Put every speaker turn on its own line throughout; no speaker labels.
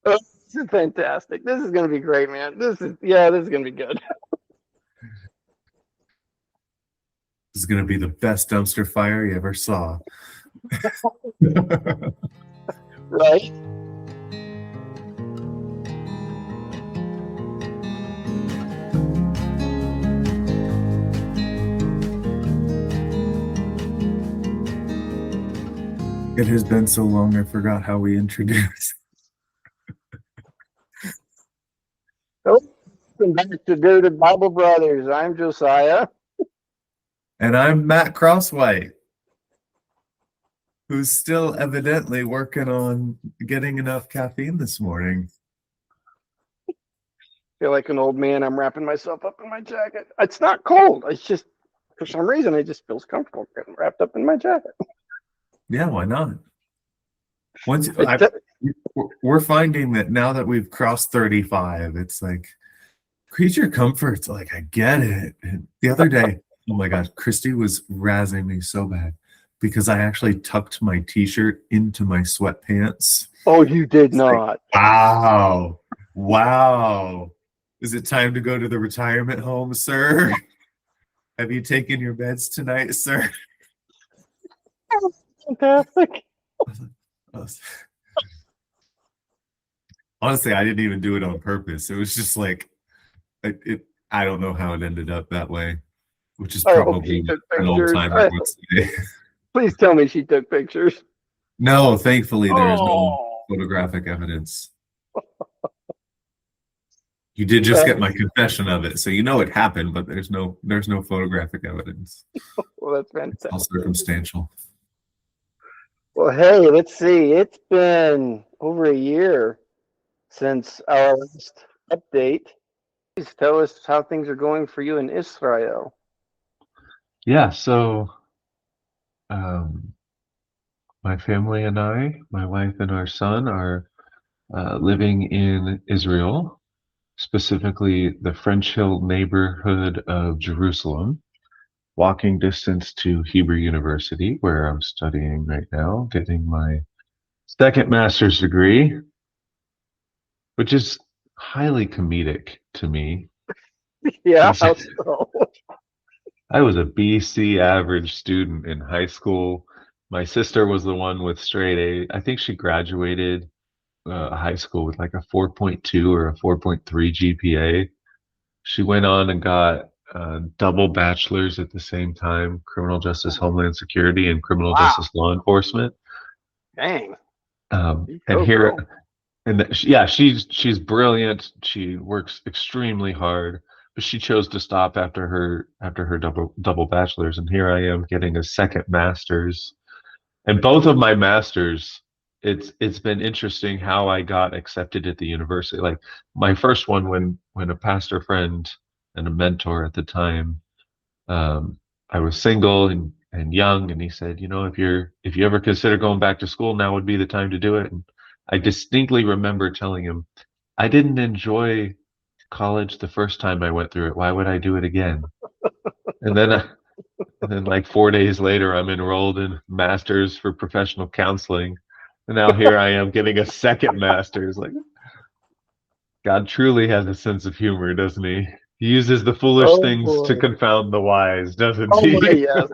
Oh, this is fantastic. This is going to be great, man. This is going to be good.
This is going to be the best dumpster fire you ever saw.
Right?
It has been so long, I forgot how we introduced.
Oh, welcome back to Dirty Bible Brothers. I'm Josiah.
And I'm Matt Crosswhite, who's still evidently working on getting enough caffeine this morning.
Feel like an old man. I'm wrapping myself up in my jacket. It's not cold. It's just, for some reason, it just feels comfortable getting wrapped up in my jacket.
Yeah, why not?
It,
We're finding that now that we've crossed 35, it's like creature comforts. Like, I get it. And the other day, oh my gosh, Christy was razzing me so bad because I actually tucked my t-shirt into my sweatpants.
oh, you did
It's like,
not.
wow. Wow. Is it time to go to the retirement home, sir? Have you taken your meds tonight, sir?
Fantastic.
Honestly, I didn't even do it on purpose. It was just like I don't know how it ended up that way, which is
I hope she
probably
took
an old
pictures.
timer would say.
Please tell me she took pictures.
No, thankfully there is no
Oh,
photographic evidence. You did just
that
get my
is,
confession of it, so you know it happened, but there's no photographic evidence.
well, that's
It's all
fantastic.
circumstantial.
Well, hey, let's see. It's been over a year since our last update. Please tell us how things are going for you in Israel.
Yeah, so um, my family and I, my wife and our son, are living in Israel, specifically the French Hill neighborhood of Jerusalem, walking distance to Hebrew University, where I'm studying right now, getting my second master's degree, which is highly comedic to me.
Yeah,
Because
how so?
I was a BC average student in high school. My sister was the one with straight A. I think she graduated high school with like a 4.2 or a 4.3 GPA. She went on and got double bachelors at the same time, criminal justice, homeland security, and criminal
Wow,
justice law enforcement.
dang. You
And
go,
here,
girl.
yeah, she's brilliant. She works extremely hard, but she chose to stop after her double bachelor's. And here I am getting a second master's. And both of my masters, it's been interesting how I got accepted at the university. Like my first one, when a pastor friend and a mentor at the time, um, I was single and young, and he said, if you ever consider going back to school, now would be the time to do it. And I distinctly remember telling him, I didn't enjoy college the first time I went through it. Why would I do it again? And then and then like 4 days later, I'm enrolled in masters for professional counseling. And now here I am getting a second master's. Like God truly has a sense of humor, doesn't he? He uses the foolish
Oh
things to
boy.
confound the wise, doesn't
Oh my,
he?
yes.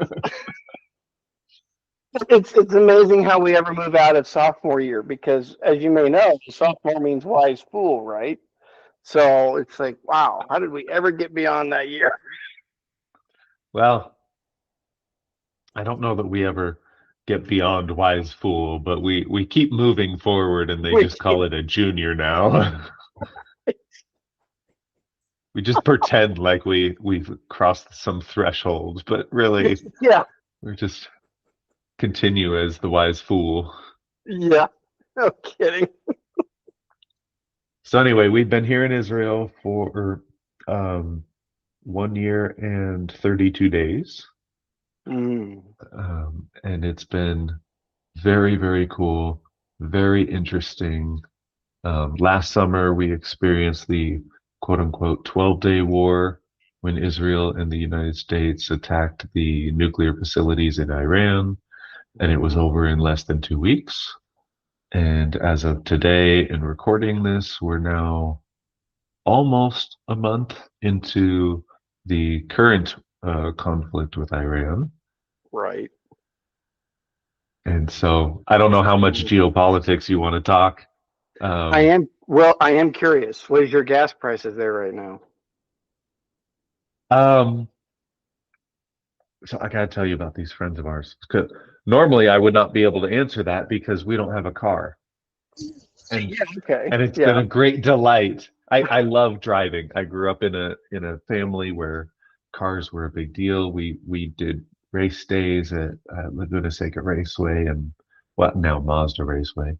It's amazing how we ever move out of sophomore year because, as you may know, sophomore means wise fool, right? So it's like, wow, how did we ever get beyond that year?
Well, I don't know that we ever get beyond wise fool, but we keep moving forward and they
We
just call it a junior now. We just pretend like we've crossed some threshold, but really
yeah,
we're just continue as the wise fool.
yeah, no kidding.
So anyway, we've been here in Israel for 1 year and 32 days.
Mm.
And it's been very, very cool, very interesting. Last summer, we experienced the quote unquote 12-day war when Israel and the United States attacked the nuclear facilities in Iran, and it was over in less than 2 weeks. And as of today, in recording this, we're now almost a month into the current conflict with Iran.
Right.
And so I don't know how much geopolitics you want to talk.
I am curious. What is your gas prices there right now?
Um, so I gotta tell you about these friends of ours. 'Cause normally I would not be able to answer that because we don't have a car. And
Yeah, okay.
and it's been
Yeah.
a great delight. I love driving. I grew up in a family where cars were a big deal. We did race days at Laguna Seca Raceway and what now Mazda Raceway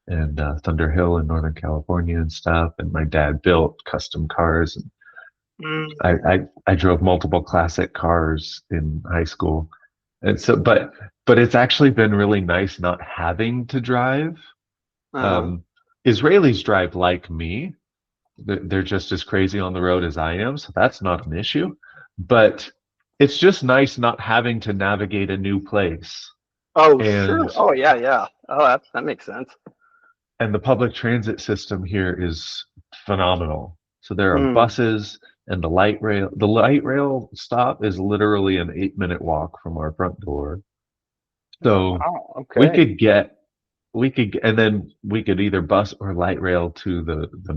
and Thunder Hill in Northern California and stuff. And my dad built custom cars. And
Mm.
I drove multiple classic cars in high school. And so, but it's actually been really nice not having to drive.
Uh-huh.
Um, Israelis drive like me. They're just as crazy on the road as I am, so that's not an issue. But it's just nice not having to navigate a new place.
Oh,
And
sure. Oh, yeah, yeah. Oh, that makes sense.
and the public transit system here is phenomenal. So there are
Mm.
buses and the light rail. The light rail stop is literally an 8-minute walk from our front door. So
Wow.
we
Okay.
could get and then we could either bus or light rail to the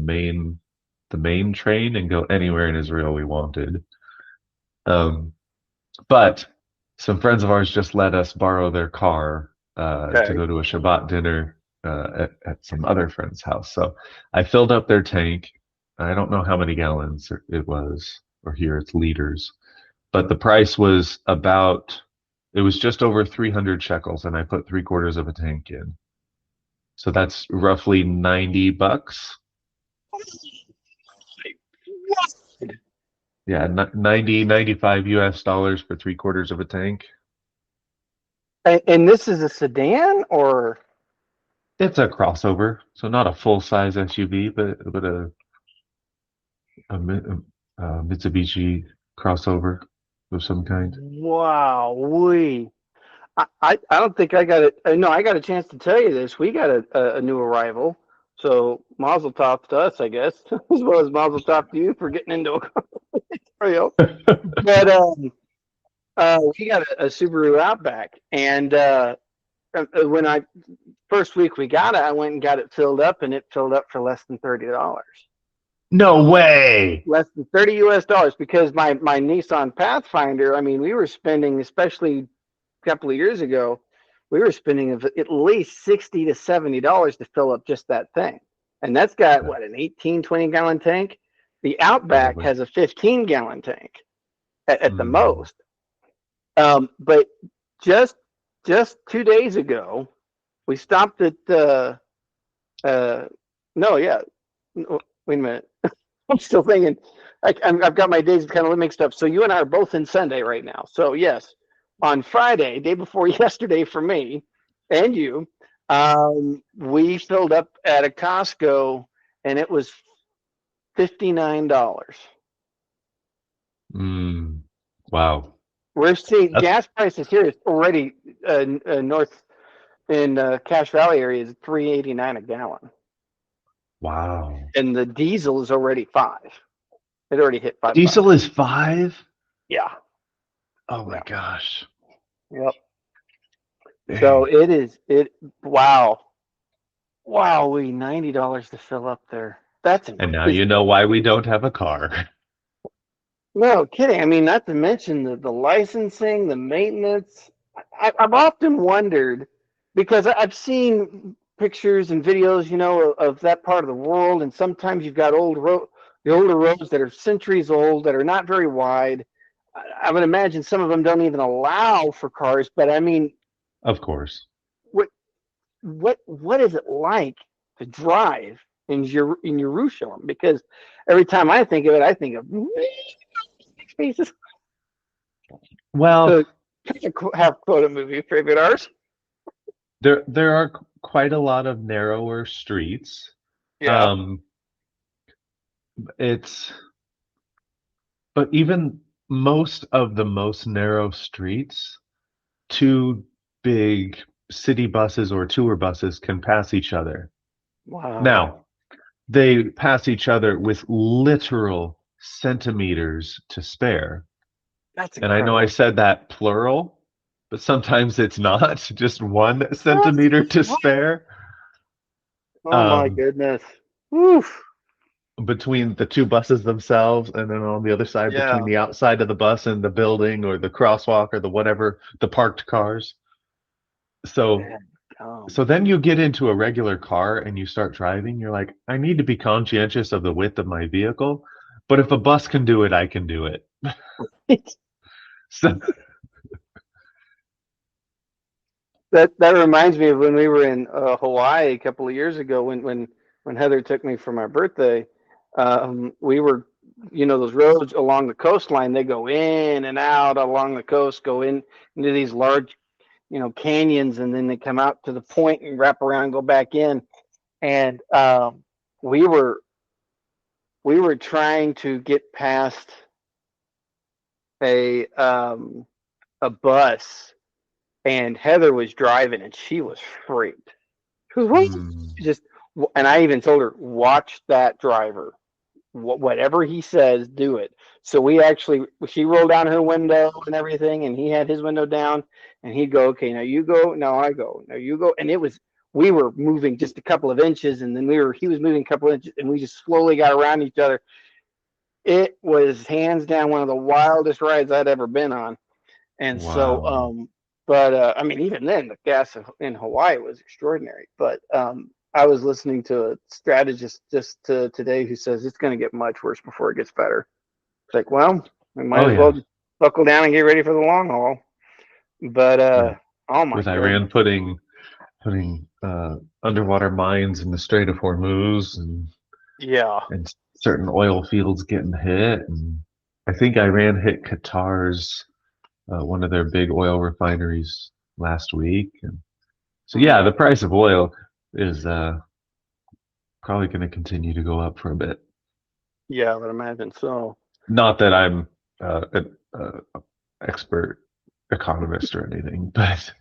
main train and go anywhere in Israel we wanted. Um, but some friends of ours just let us borrow their car to
Okay.
go to a Shabbat dinner at some other friend's house. So I filled up their tank. I don't know how many gallons it was, or here it's liters, but the price was it was just over 300 shekels, and I put 3/4 of a tank in. So that's roughly $90. Yeah, 90, 95 US dollars for 3/4 of a tank.
And this is a sedan or
It's a crossover, so not a full size SUV, but a Mitsubishi crossover of some kind.
wow, we I don't think I got it. No, I got a chance to tell you this. We got a new arrival. So Mazel Tov to us, I guess, as well as Mazel Tov to you for getting into a car. But we got a Subaru Outback, and when I first week we got it, I went and got it filled up, and it filled up for less than $30.
No way!
Less than 30 US dollars because my Nissan Pathfinder. I mean, we were spending, especially a couple of years ago, we were spending at least $60 to $70 to fill up just that thing, and that's got what, an 18, 20 gallon tank. The Outback
Probably.
has a 15 gallon tank at the
Mm.
most. But just just 2 days ago, we stopped at no, yeah, wait a minute. I'm still thinking. I've got my days kind of mixed up. So you and I are both in Sunday right now. So yes, on Friday, day before yesterday for me and you, we filled up at a Costco, and it was $59.
Mm. Wow.
We're seeing
That's
gas prices here is already north in Cache Valley area is 3.89 a gallon,
wow.
and the diesel is already 5. It already hit
Diesel
$5.
is 5?
Yeah,
Oh my
yeah,
gosh.
yep. So
Dang.
it is it. Wow, wow. We $90 to fill up there. That's
And now you
incredible.
know why we don't have a car.
No kidding. I mean, not to mention the licensing, the maintenance. I've often wondered because I've seen pictures and videos, of that part of the world, and sometimes you've got the older roads that are centuries old that are not very wide. I would imagine some of them don't even allow for cars. But I mean,
Of course.
what what is it like to drive in Jerusalem? Because every time I think of it, I think of spaces.
Well,
So half quote a movie favorite ours.
there are quite a lot of narrower streets.
Yeah.
Um, it's but even most of the most narrow streets, too big city buses or tour buses can pass each other.
Wow.
Now, they pass each other with literal centimeters to spare.
That's
And I know I
incredible.
said that plural, but sometimes it's not just one
What?
centimeter to
What?
spare.
Oh my
Um,
goodness. Oof.
between the two buses themselves, and then on the other side between
Yeah.
the outside of the bus and the building or the crosswalk or the whatever, the parked cars. So
Man,
so then you get into a regular car and you start driving, you're like, I need to be conscientious of the width of my vehicle, but if a bus can do it, I can do it. So
that reminds me of when we were in Hawaii a couple of years ago when Heather took me for my birthday. We were, those roads along the coastline, they go in and out along the coast, go in into these large, canyons, and then they come out to the point and wrap around and go back in. And we were we were trying to get past a um, a bus, and Heather was driving, and she was freaked. She goes, "What?"
mm,
Just, and I even told her, watch that driver. Whatever he says, do it. So she rolled down her window and everything, and he had his window down, and he'd go, okay, now you go, now I go, now you go, and we were moving just a couple of inches, and then he was moving a couple of inches, and we just slowly got around each other. It was hands down one of the wildest rides I'd ever been on. And so,
wow.
but I mean, even then, the gas in Hawaii was extraordinary. But I was listening to a strategist today who says it's going to get much worse before it gets better. It's like, well, we might
Oh
as well
yeah.
just buckle down and get ready for the long haul. But
Yeah.
oh my
With Iran
goodness,
putting underwater mines in the Strait of Hormuz
yeah.
and certain oil fields getting hit, and I think Iran hit Qatar's one of their big oil refineries last week, and so yeah,
Mm,
the price of oil is probably going to continue to go up for a bit.
yeah, I would imagine so.
Not that I'm an expert economist or anything, but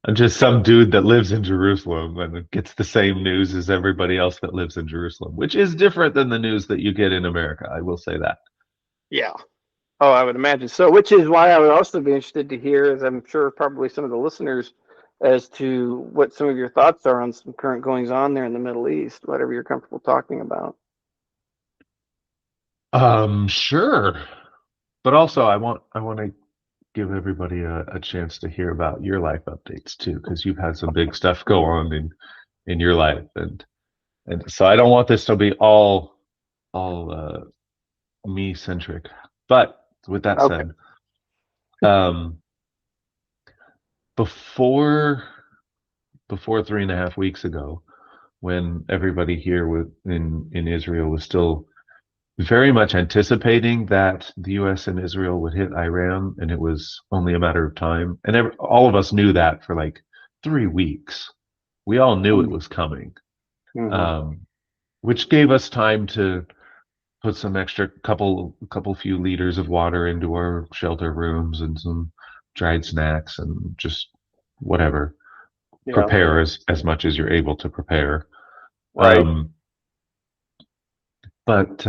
I'm just some dude that lives in Jerusalem and gets the same news as everybody else that lives in Jerusalem, which is different than the news that you get in America. I will say that.
Yeah. Oh, I would imagine so, which is why I would also be interested to hear, as I'm sure probably some of the listeners, as to what some of your thoughts are on some current goings on there in the Middle East, whatever you're comfortable talking about.
Sure. But also, I want to give everybody a chance to hear about your life updates too, because you've had some big stuff go on in your life, and so I don't want this to be all me centric. But with that
Okay.
said, um, before before 3.5 weeks ago, when everybody here in Israel was still very much anticipating that the U.S. and Israel would hit Iran, and it was only a matter of time. And all of us knew that for like 3 weeks. We all knew it was coming,
Mm-hmm.
um, which gave us time to put some extra couple few liters of water into our shelter rooms and some dried snacks and just whatever.
Yeah.
Prepare as much as you're able to prepare.
Right.
Um, but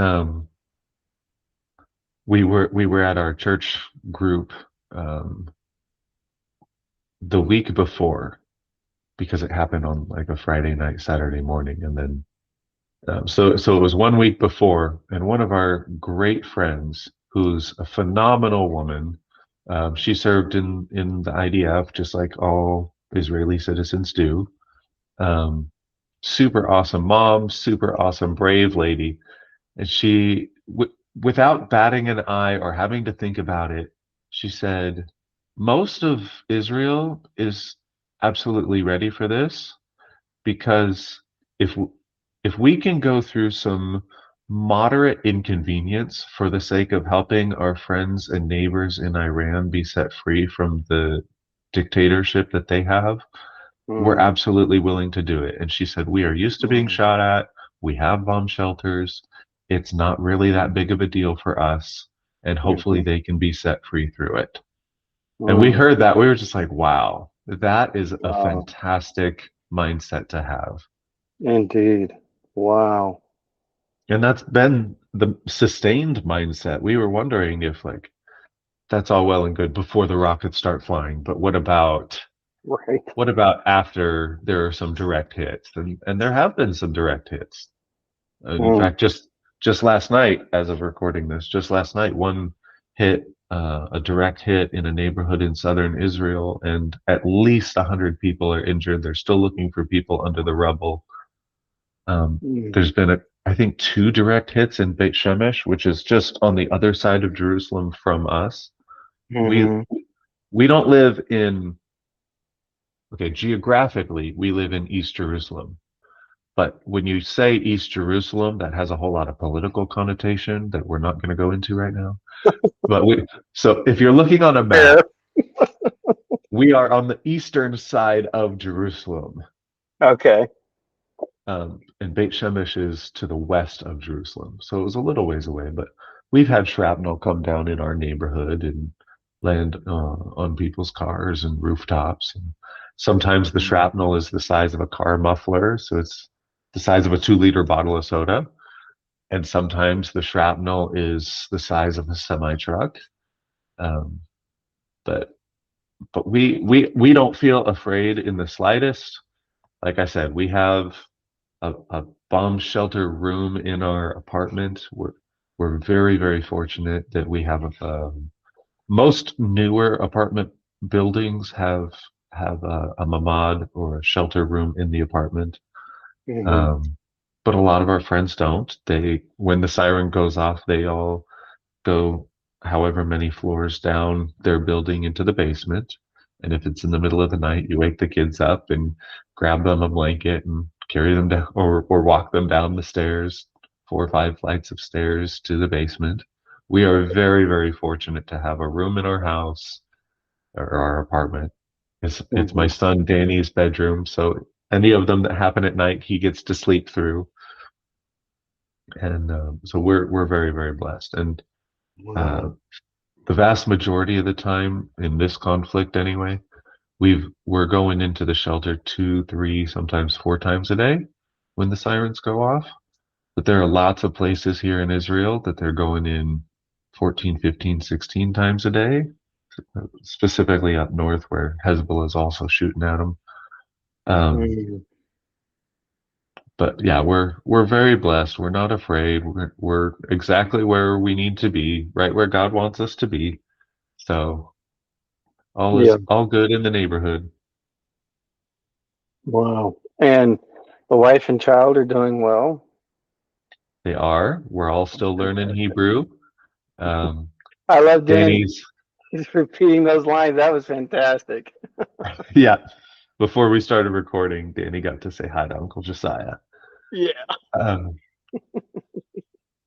we were at our church group um, the week before because it happened on like a Friday night, Saturday morning, and then so it was 1 week before, and one of our great friends, who's a phenomenal woman, she served in the IDF just like all Israeli citizens do. Um, super awesome mom, super awesome brave lady, and without batting an eye or having to think about it, she said, most of Israel is absolutely ready for this because if if we can go through some moderate inconvenience for the sake of helping our friends and neighbors in Iran be set free from the dictatorship that they have, we're
Mm-hmm.
absolutely willing to do it. And she said, we are used to being shot at. We have bomb shelters. It's not really that big of a deal for us. And hopefully
Mm-hmm.
they can be set free through it. And we
Mm-hmm.
heard that. We were just like, wow. That is a
Wow.
fantastic mindset to have.
Indeed. Wow.
And that's been the sustained mindset. We were wondering if like that's all well and good before the rockets start flying, but
Right.
what about after there are some direct hits? And there have been some direct hits. And in
Mm,
fact, just last night, as of recording this, just last night, one hit a direct hit in a neighborhood in southern Israel, and at least 100 people are injured. They're still looking for people under the rubble.
mm,
There's been, I think, two direct hits in Beit Shemesh, which is just on the other side of Jerusalem from us. We
mhm,
we don't live in, okay, geographically, we live in East Jerusalem. But when you say East Jerusalem, that has a whole lot of political connotation that we're not going to go into right now. But so if you're looking on a
fair.
map, we are on the eastern side of Jerusalem.
Okay.
And Beit Shemesh is to the west of Jerusalem. So it was a little ways away, but we've had shrapnel come down in our neighborhood and land on people's cars and rooftops. And sometimes the
Mhm,
shrapnel is the size of a car muffler, so it's the size of a 2-liter bottle of soda. And sometimes the shrapnel is the size of a semi truck. Um, but we don't feel afraid in the slightest. Like I said, we have a bomb shelter room in our apartment. We're very, very fortunate that we have most newer apartment buildings have a mamad or a shelter room in the apartment.
mhm,
Um, but a lot of our friends don't. When the siren goes off, they all go however many floors down their building into the basement. And if it's in the middle of the night, you wake the kids up and grab them a blanket and carry them down or walk them down the stairs, 4 or 5 flights of stairs to the basement. We are very, very fortunate to have a room in our house or our apartment. It's my
mhm.
son Danny's bedroom, so any of them that happen at night, he gets to sleep through. And so we're very, very blessed. And uh,
Wow.
the vast majority of the time in this conflict anyway, we're going into the shelter 2, 3, sometimes 4 times a day when the sirens go off. But there are lots of places here in Israel that they're going in 14, 15, 16 times a day, specifically up north where Hezbollah is also shooting at them. Um,
Mm,
but yeah, we're very blessed. We're not afraid. We're exactly where we need to be, right where God wants us to be. So all is
yeah.
all good in the neighborhood.
Wow. And the wife and child are doing well.
They are. We're all still learning
Fantastic.
Hebrew. Um,
I love Danny.
Danny's,
He's repeating those lines. That was fantastic.
yeah. Before we started recording, Danny got to say hi to Uncle Josiah.
Yeah.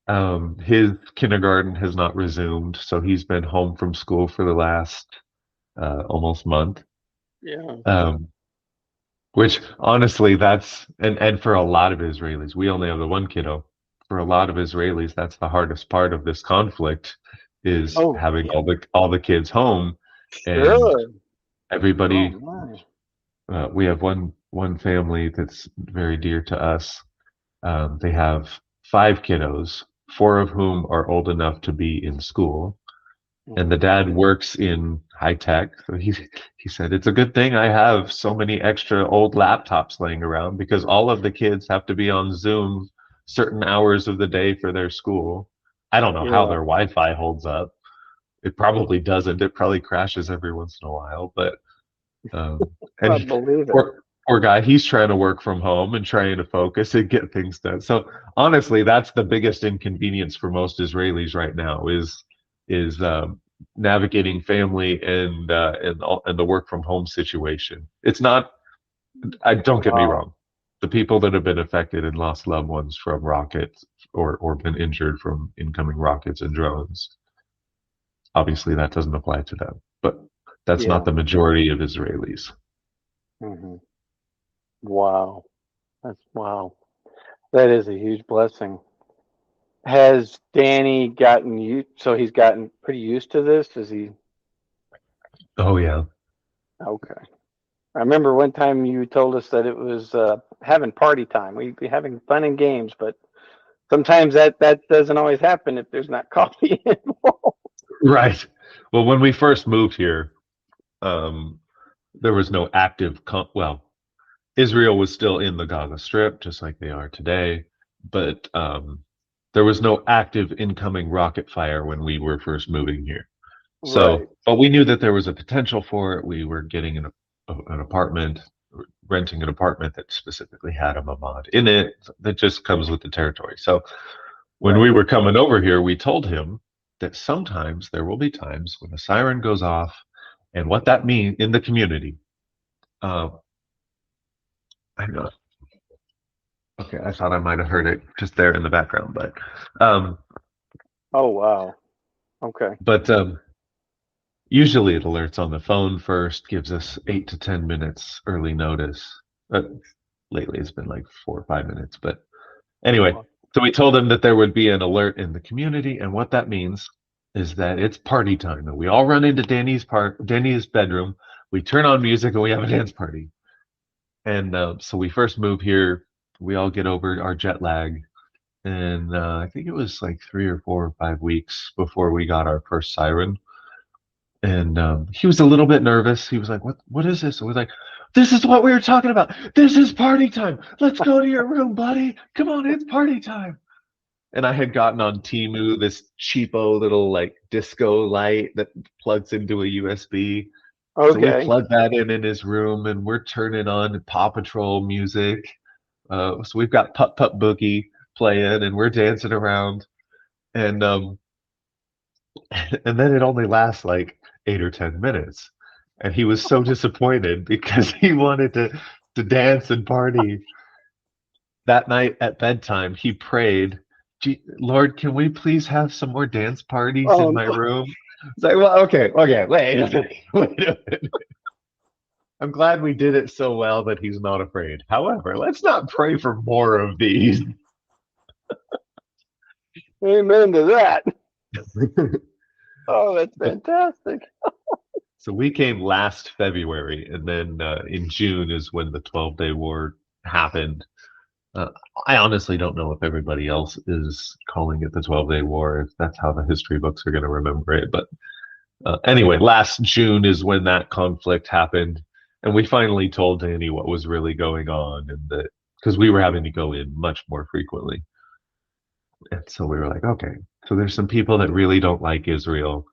Um, his kindergarten has not resumed, so he's been home from school for the last almost month.
Yeah.
Um, which honestly, and for a lot of Israelis, we only have the one kiddo. For a lot of Israelis, that's the hardest part of this conflict is
Oh,
having all the kids home, and
sure. Oh
everybody.
my.
We have one family that's very dear to us. They have 5 kiddos, 4 of whom are old enough to be in school, and the
Mhm.
dad works in high tech. So he said it's a good thing I have so many extra old laptops laying around because all of the kids have to be on Zoom certain hours of the day for their school. I don't know how
Yeah.
their Wi-Fi holds up. It probably doesn't. It probably crashes every once in a while, but um,
I
and
believe it.
poor guy, he's trying to work from home and trying to focus and get things done. So honestly, that's the biggest inconvenience for most Israelis right now is navigating family and the work from home situation. It's not. I don't get me
Wow.
wrong. The people that have been affected and lost loved ones from rockets or been injured from incoming rockets and drones, obviously that doesn't apply to them. But that's not
Yeah.
the majority of Israelis.
Hmm. Wow. That's wow. That is a huge blessing. Has Danny gotten you? So he's gotten pretty used to this. Is he
Oh yeah.
okay? I remember one time you told us that it was having party time. We'd be having fun and games, but sometimes that doesn't always happen if there's not coffee involved.
Right. Well, when we first moved here, there was no active. Well, Israel was still in the Gaza Strip, just like they are today, but there was no active incoming rocket fire when we were first moving here.
Right.
So, but we knew that there was a potential for it. We were getting an apartment, renting an apartment that specifically had a mamad in it. That just comes with the territory. So, when we
Right.
were coming over here, we told him that sometimes there will be times when the siren goes off, and what that means in the community. Uh, I know. Okay, I thought I might have heard it just there in the background, um,
Oh wow. Okay.
but usually it alerts on the phone first, gives us 8 to 10 minutes early notice. Lately it's been like 4 or 5 minutes, but anyway,
Oh,
so we told him that there would be an alert in the community, and what that means is that it's party time, and we all run into Danny's bedroom. We turn on music, and we have a dance party. And so we first move here. We all get over our jet lag, and I think it was like 3 or 4 or 5 weeks before we got our first siren. And he was a little bit nervous. He was like, What is this?" And we're like, "This is what we were talking about. This is party time. Let's go to your room, buddy. Come on, it's party time." And I had gotten on Temu this cheapo little like disco light that plugs into a USB. So we
okay.
plugged that in his room, and we're turning on Paw Patrol music. So we've got Putt Putt Boogie playing, and we're dancing around. And and then it only lasts like 8 or 10 minutes. And he was so disappointed because he wanted to dance and party. That night at bedtime, he prayed, "Lord, can we please have some more dance parties in
Oh
my
no.
room?" It's like, well, okay, wait a minute, wait a minute. I'm glad we did it so well that he's not afraid. However, let's not pray for more of these.
Amen to that. Oh, that's
But
fantastic.
so we came last February, and then in June is when the 12-day war happened. Uh, I honestly don't know if everybody else is calling it the 12-day war, if that's how the history books are going to remember it. But anyway, last June is when that conflict happened, and we finally told Danny what was really going on, and that because we were having to go in much more frequently. And so we were like, okay, so there's some people that really don't like Israel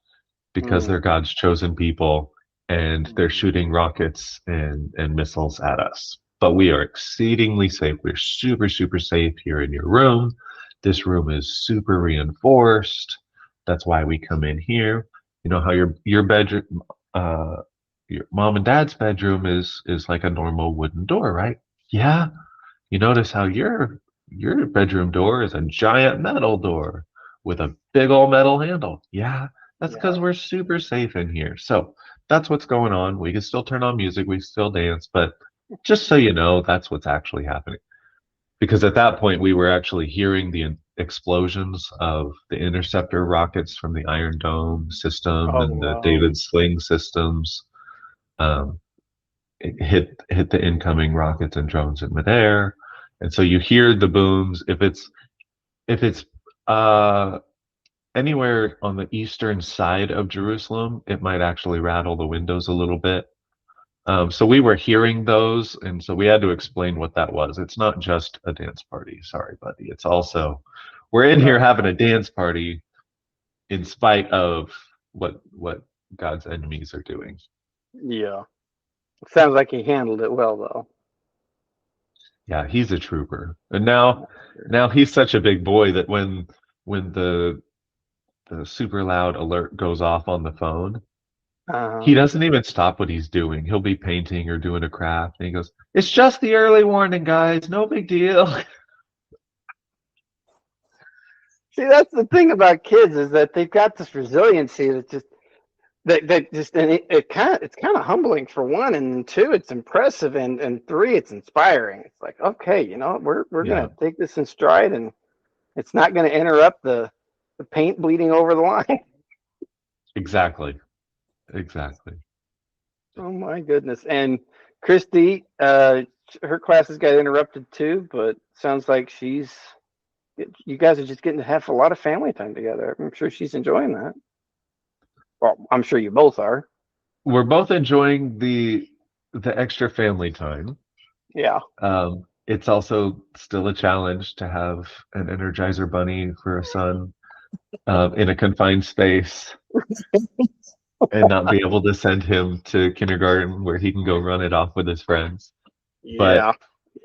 because they're
Mm.
God's chosen people, and they're shooting rockets and missiles at us. But we are exceedingly safe. We're super, super safe here in your room. This room is super reinforced. That's why we come in here. You know how your bedroom, your mom and dad's bedroom is like a normal wooden door, right? Yeah. You notice how your bedroom door is a giant metal door with a big old metal handle. Yeah, that's because
Yeah.
we're super safe in here. So that's what's going on. We can still turn on music, we can still dance, but just so you know, that's what's actually happening. Because at that point, we were actually hearing the explosions of the interceptor rockets from the Iron Dome system
Oh
and the
wow.
David Sling systems. Um, it hit the incoming rockets and drones in midair, and so you hear the booms. If it's uh, anywhere on the eastern side of Jerusalem, it might actually rattle the windows a little bit. So we were hearing those, and so we had to explain what that was. It's not just a dance party. Sorry, buddy. It's also we're in here
Right.
having a dance party in spite of what God's enemies are doing.
Yeah. Sounds like he handled it well though.
Yeah, he's a trooper. And now he's such a big boy that when the super loud alert goes off on the phone,
Uh-huh.
he doesn't even stop what he's doing. He'll be painting or doing a craft, and he goes, "It's just the early warning, guys. No big deal."
See, that's the thing about kids is that they've got this resiliency that just that just and it's kind of humbling for one, and two, it's impressive, and three, it's inspiring. It's like, okay, we're
Yeah,
gonna take this in stride, and it's not gonna interrupt the paint bleeding over the line.
exactly. Exactly.
Oh my goodness. And Christy, her classes got interrupted too, but sounds like you guys are just getting to have a lot of family time together. I'm sure she's enjoying that. Well, I'm sure you both are.
We're both enjoying the extra family time.
Yeah.
It's also still a challenge to have an Energizer Bunny for a son in a confined space and not be able to send him to kindergarten where he can go run it off with his friends. But
Yeah.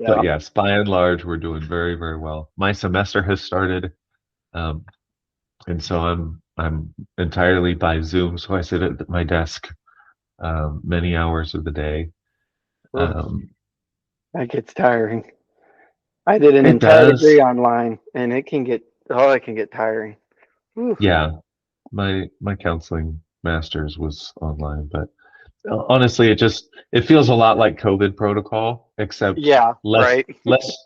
but
Yeah.
yes, by and large, we're doing very, very well. My semester has started, um, and so I'm entirely by Zoom. So I sit at my desk many hours of the day.
Ugh,
Um,
that gets tiring. I did an
it
entire
does,
degree online, and it can get tiring. Oof.
yeah. My counseling master's was online, but honestly, it feels a lot like COVID protocol, except
Yeah.
less
Right.
less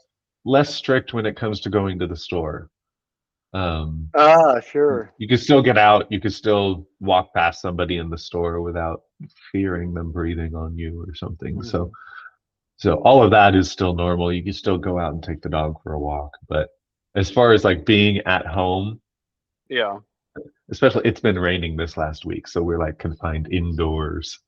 less strict when it comes to going to the store. Um,
Ah, sure.
you can still get out, you can still walk past somebody in the store without fearing them breathing on you or something. So
Mhm.
so all of that is still normal. You can still go out and take the dog for a walk, but as far as like being at home,
Yeah.
especially it's been raining this last week, so we're like confined indoors.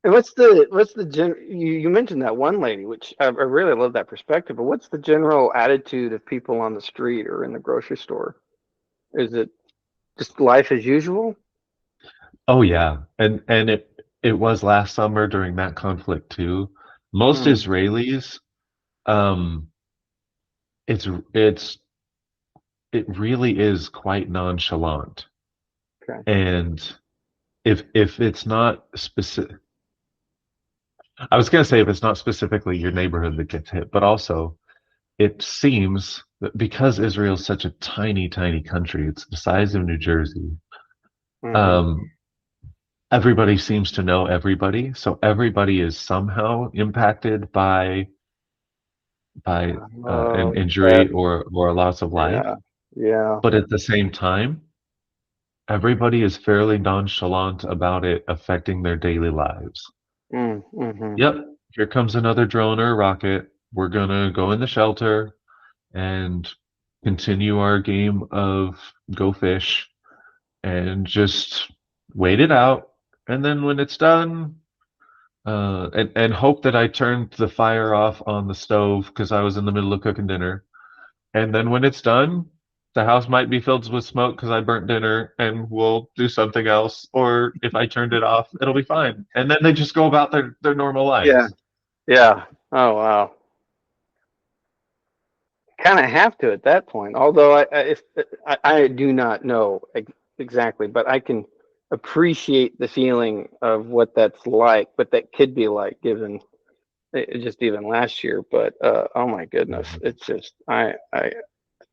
And what's the you mentioned that one lady, which I really love that perspective, but what's the general attitude of people on the street or in the grocery store? Is it just life as usual?
Oh yeah, and it was last summer during that conflict too. Most
Mm,
Israelis, um, it's it's it really is quite nonchalant.
okay.
And if it's not specific, I was gonna say if it's not specifically your neighborhood that gets hit, but also it seems that because Israel's such a tiny, tiny country, it's the size of New Jersey.
Hmm.
Um, everybody seems to know everybody, so everybody is somehow impacted by an
Oh,
injury
that,
or a loss of life.
yeah, yeah.
But at the same time, everybody is fairly nonchalant about it affecting their daily lives.
Mm, hmm.
Yep, here comes another drone or a rocket. We're gonna go in the shelter and continue our game of go fish and just wait it out. And then when it's done, and hope that I turned the fire off on the stove because I was in the middle of cooking dinner. And then when it's done, the house might be filled with smoke because I burnt dinner and we'll do something else. Or if I turned it off, it'll be fine. And then they just go about their normal
Yeah,
lives.
yeah. Oh, wow. Kind of have to at that point. Although I do not know exactly, but I can appreciate the feeling of what that's like, what that could be like, given just even last year. But oh my goodness, it's just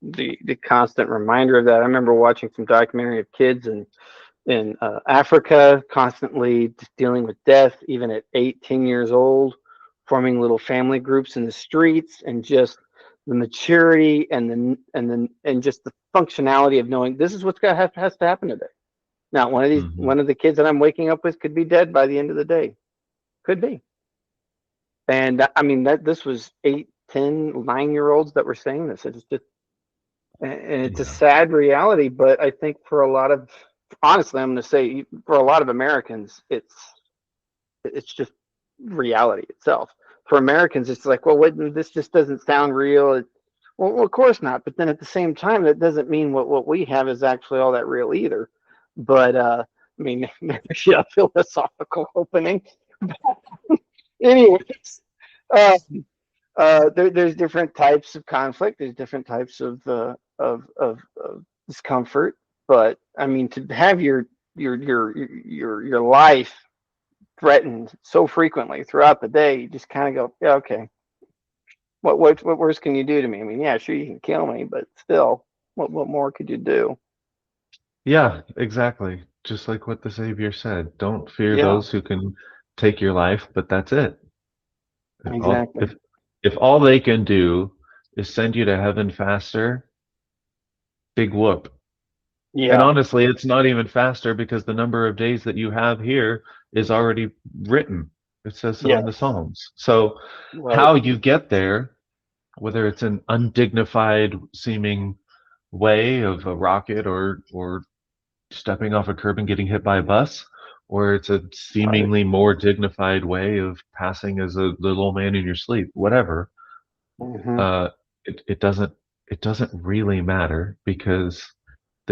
the constant reminder of that. I remember watching some documentary of kids in Africa, constantly just dealing with death, even at 8, 10 years old, forming little family groups in the streets, and just the maturity and just the functionality of knowing this is what's got has to happen today. Now,
Hmm.
one of the kids that I'm waking up with could be dead by the end of the day, could be. And I mean that this was 8, 10, 9 year olds that were saying this. It's just and it's a
Yeah.
sad reality, but I think for a lot of honestly, I'm going to say for a lot of Americans, it's just reality itself. For Americans, it's like, well, this just doesn't sound real. Well, of course not. But then at the same time, that doesn't mean what we have is actually all that real either. But I mean, maybe a philosophical opening. Anyways, uh, there's different types of conflict. There's different types of discomfort. But I mean, to have your life threatened so frequently throughout the day, you just kind of go, yeah, okay. What worse can you do to me? I mean, yeah, sure you can kill me, but still, what more could you do?
Yeah, exactly. Just like what the Savior said. Don't fear
Yeah,
those who can take your life, but that's it. All,
exactly.
if all they can do is send you to heaven faster, big whoop. And
Yeah,
honestly, it's not even faster because the number of days that you have here is already written. It says so in the
Yes.
Psalms. So
Right.
how you get there, whether it's an undignified seeming way of a rocket or stepping off a curb and getting hit by a bus, or it's a
Right.
seemingly more dignified way of passing as a little man in your sleep, whatever,
Hmm.
uh, it doesn't really matter because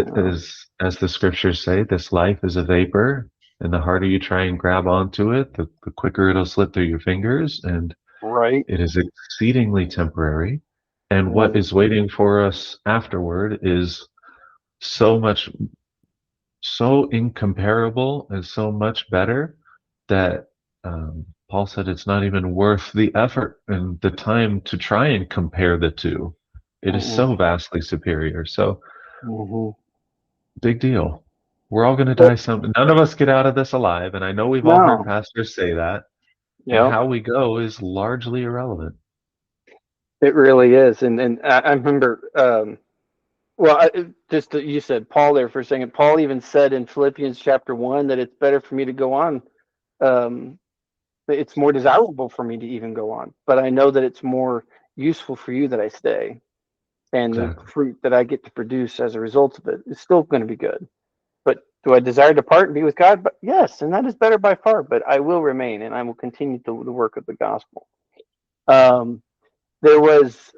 No.
as the scriptures say, this life is a vapor, and the harder you try and grab onto it, the quicker it'll slip through your fingers, and
Right.
it is exceedingly temporary. And what
Right.
is waiting for us afterward is so much, so incomparable and so much better that Paul said it's not even worth the effort and the time to try and compare the two. It is
Hmm.
so vastly superior. So
Hmm.
big deal. We're all going to die
But
some. None of us get out of this alive, and I know we've all heard
no.
pastors say that. And
Yep.
how we go is largely irrelevant.
It really is. And I remember. Well, just that you said Paul there for a second. Paul even said in Philippians chapter 1 that it's better for me to go on. Um, it's more desirable for me to even go on, but I know that it's more useful for you that I stay, and the
Exactly.
fruit that I get to produce as a result of it is still going to be good. But do I desire to depart and be with God? But yes, and that is better by far. But I will remain, and I will continue the work of the gospel. Um, there was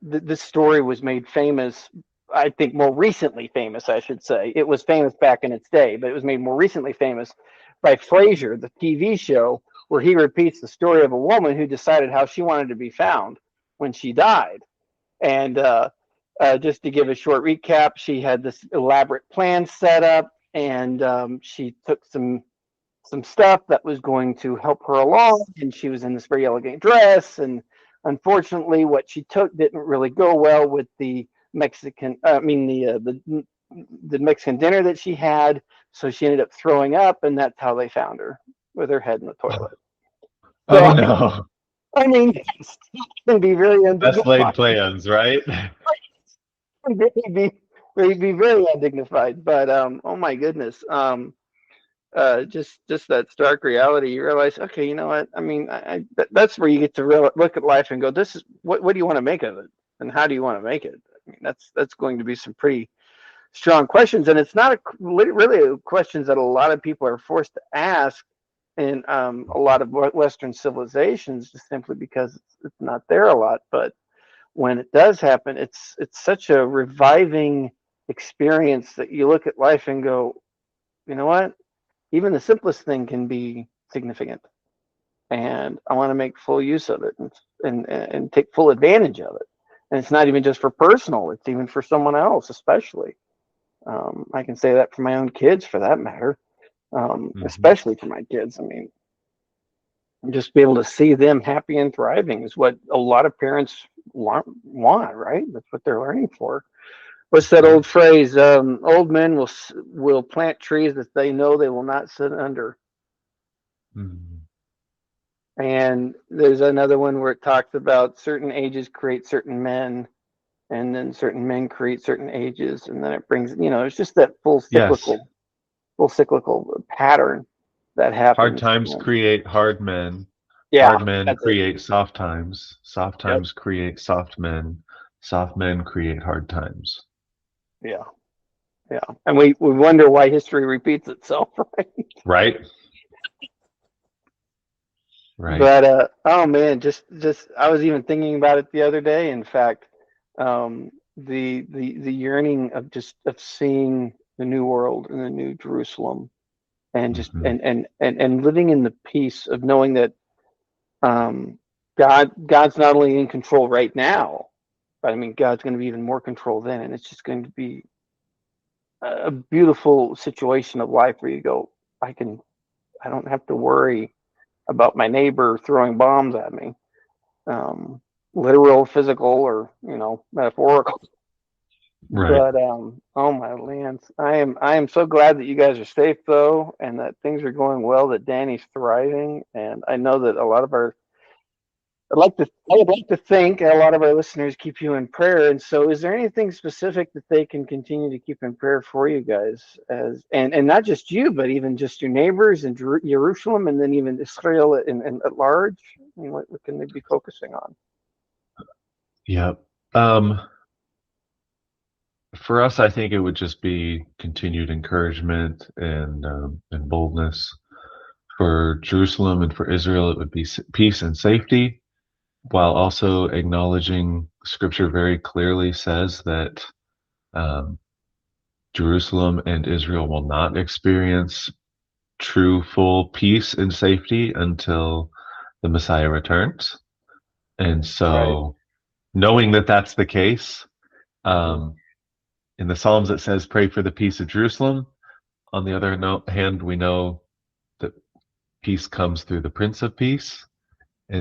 this story was made famous. I think more recently famous, I should say. It was famous back in its day, but it was made more recently famous by Frasier, the TV show, where he repeats the story of a woman who decided how she wanted to be found when she died. And just to give a short recap, she had this elaborate plan set up, and she took some stuff that was going to help her along, and she was in this very elegant dress. And unfortunately, what she took didn't really go well with the Mexican, I mean the Mexican dinner that she had. So she ended up throwing up, and that's how they found her with her head in the toilet.
Oh
So
no.
I mean, it can be very
Best laid
undignified.
plans, right?
They'd be, they'd be very undignified. But oh my goodness, just that stark reality. You realize, okay, you know what? I mean, that's where you get to look at life and go, this is what do you want to make of it, and how do you want to make it? I mean, that's going to be some pretty strong questions, and it's not really questions that a lot of people are forced to ask in a lot of Western civilizations, just simply because it's not there a lot. But when it does happen, it's such a reviving experience that you look at life and go, you know what? Even the simplest thing can be significant, and I want to make full use of it and take full advantage of it. And it's not even just for personal; it's even for someone else, especially. I can say that for my own kids, for that matter,
Mhm.
especially for my kids. I mean, just be able to see them happy and thriving is what a lot of parents want, right? That's what they're learning for. What's
That's
that
right.
old phrase? Old men will plant trees that they know they will not sit under.
Mhm.
And there's another one where it talks about certain ages create certain men, and then certain men create certain ages, and then it brings, it's just that
Yes.
full cyclical pattern that
Hard
happens.
times create hard men.
Yeah,
Hard men
that's it.
create soft times. Soft
Yep.
times create soft men. Soft men create hard times.
Yeah. Yeah. And we wonder why history repeats itself, right?
Right? Right.
But oh man, just I was even thinking about it the other day. In fact, the yearning of just of seeing the new world and the new Jerusalem, and just
Hmm.
and living in the peace of knowing that God's not only in control right now, but I mean God's going to be even more control then, and it's just going to be a beautiful situation of life where you go, I don't have to worry about my neighbor throwing bombs at me, um, literal, physical, or metaphorical.
Right.
But oh my lands, I am so glad that you guys are safe though, and that things are going well. That Danny's thriving, and I know that a lot of our I would like to think a lot of our listeners keep you in prayer. And so, is there anything specific that they can continue to keep in prayer for you guys, as and not just you, but even just your neighbors in Jerusalem, and then even Israel and at large? I mean, what can they be focusing on?
Yep. For us, I think it would just be continued encouragement and boldness. For Jerusalem and for Israel, it would be peace and safety, while also acknowledging Scripture very clearly says that um, Jerusalem and Israel will not experience true full peace and safety until the Messiah returns. And
Right.
so, knowing that that's the case,
Hmm.
um, in the Psalms it says, "Pray for the peace of Jerusalem." On the other hand, we know that peace comes through the Prince of Peace,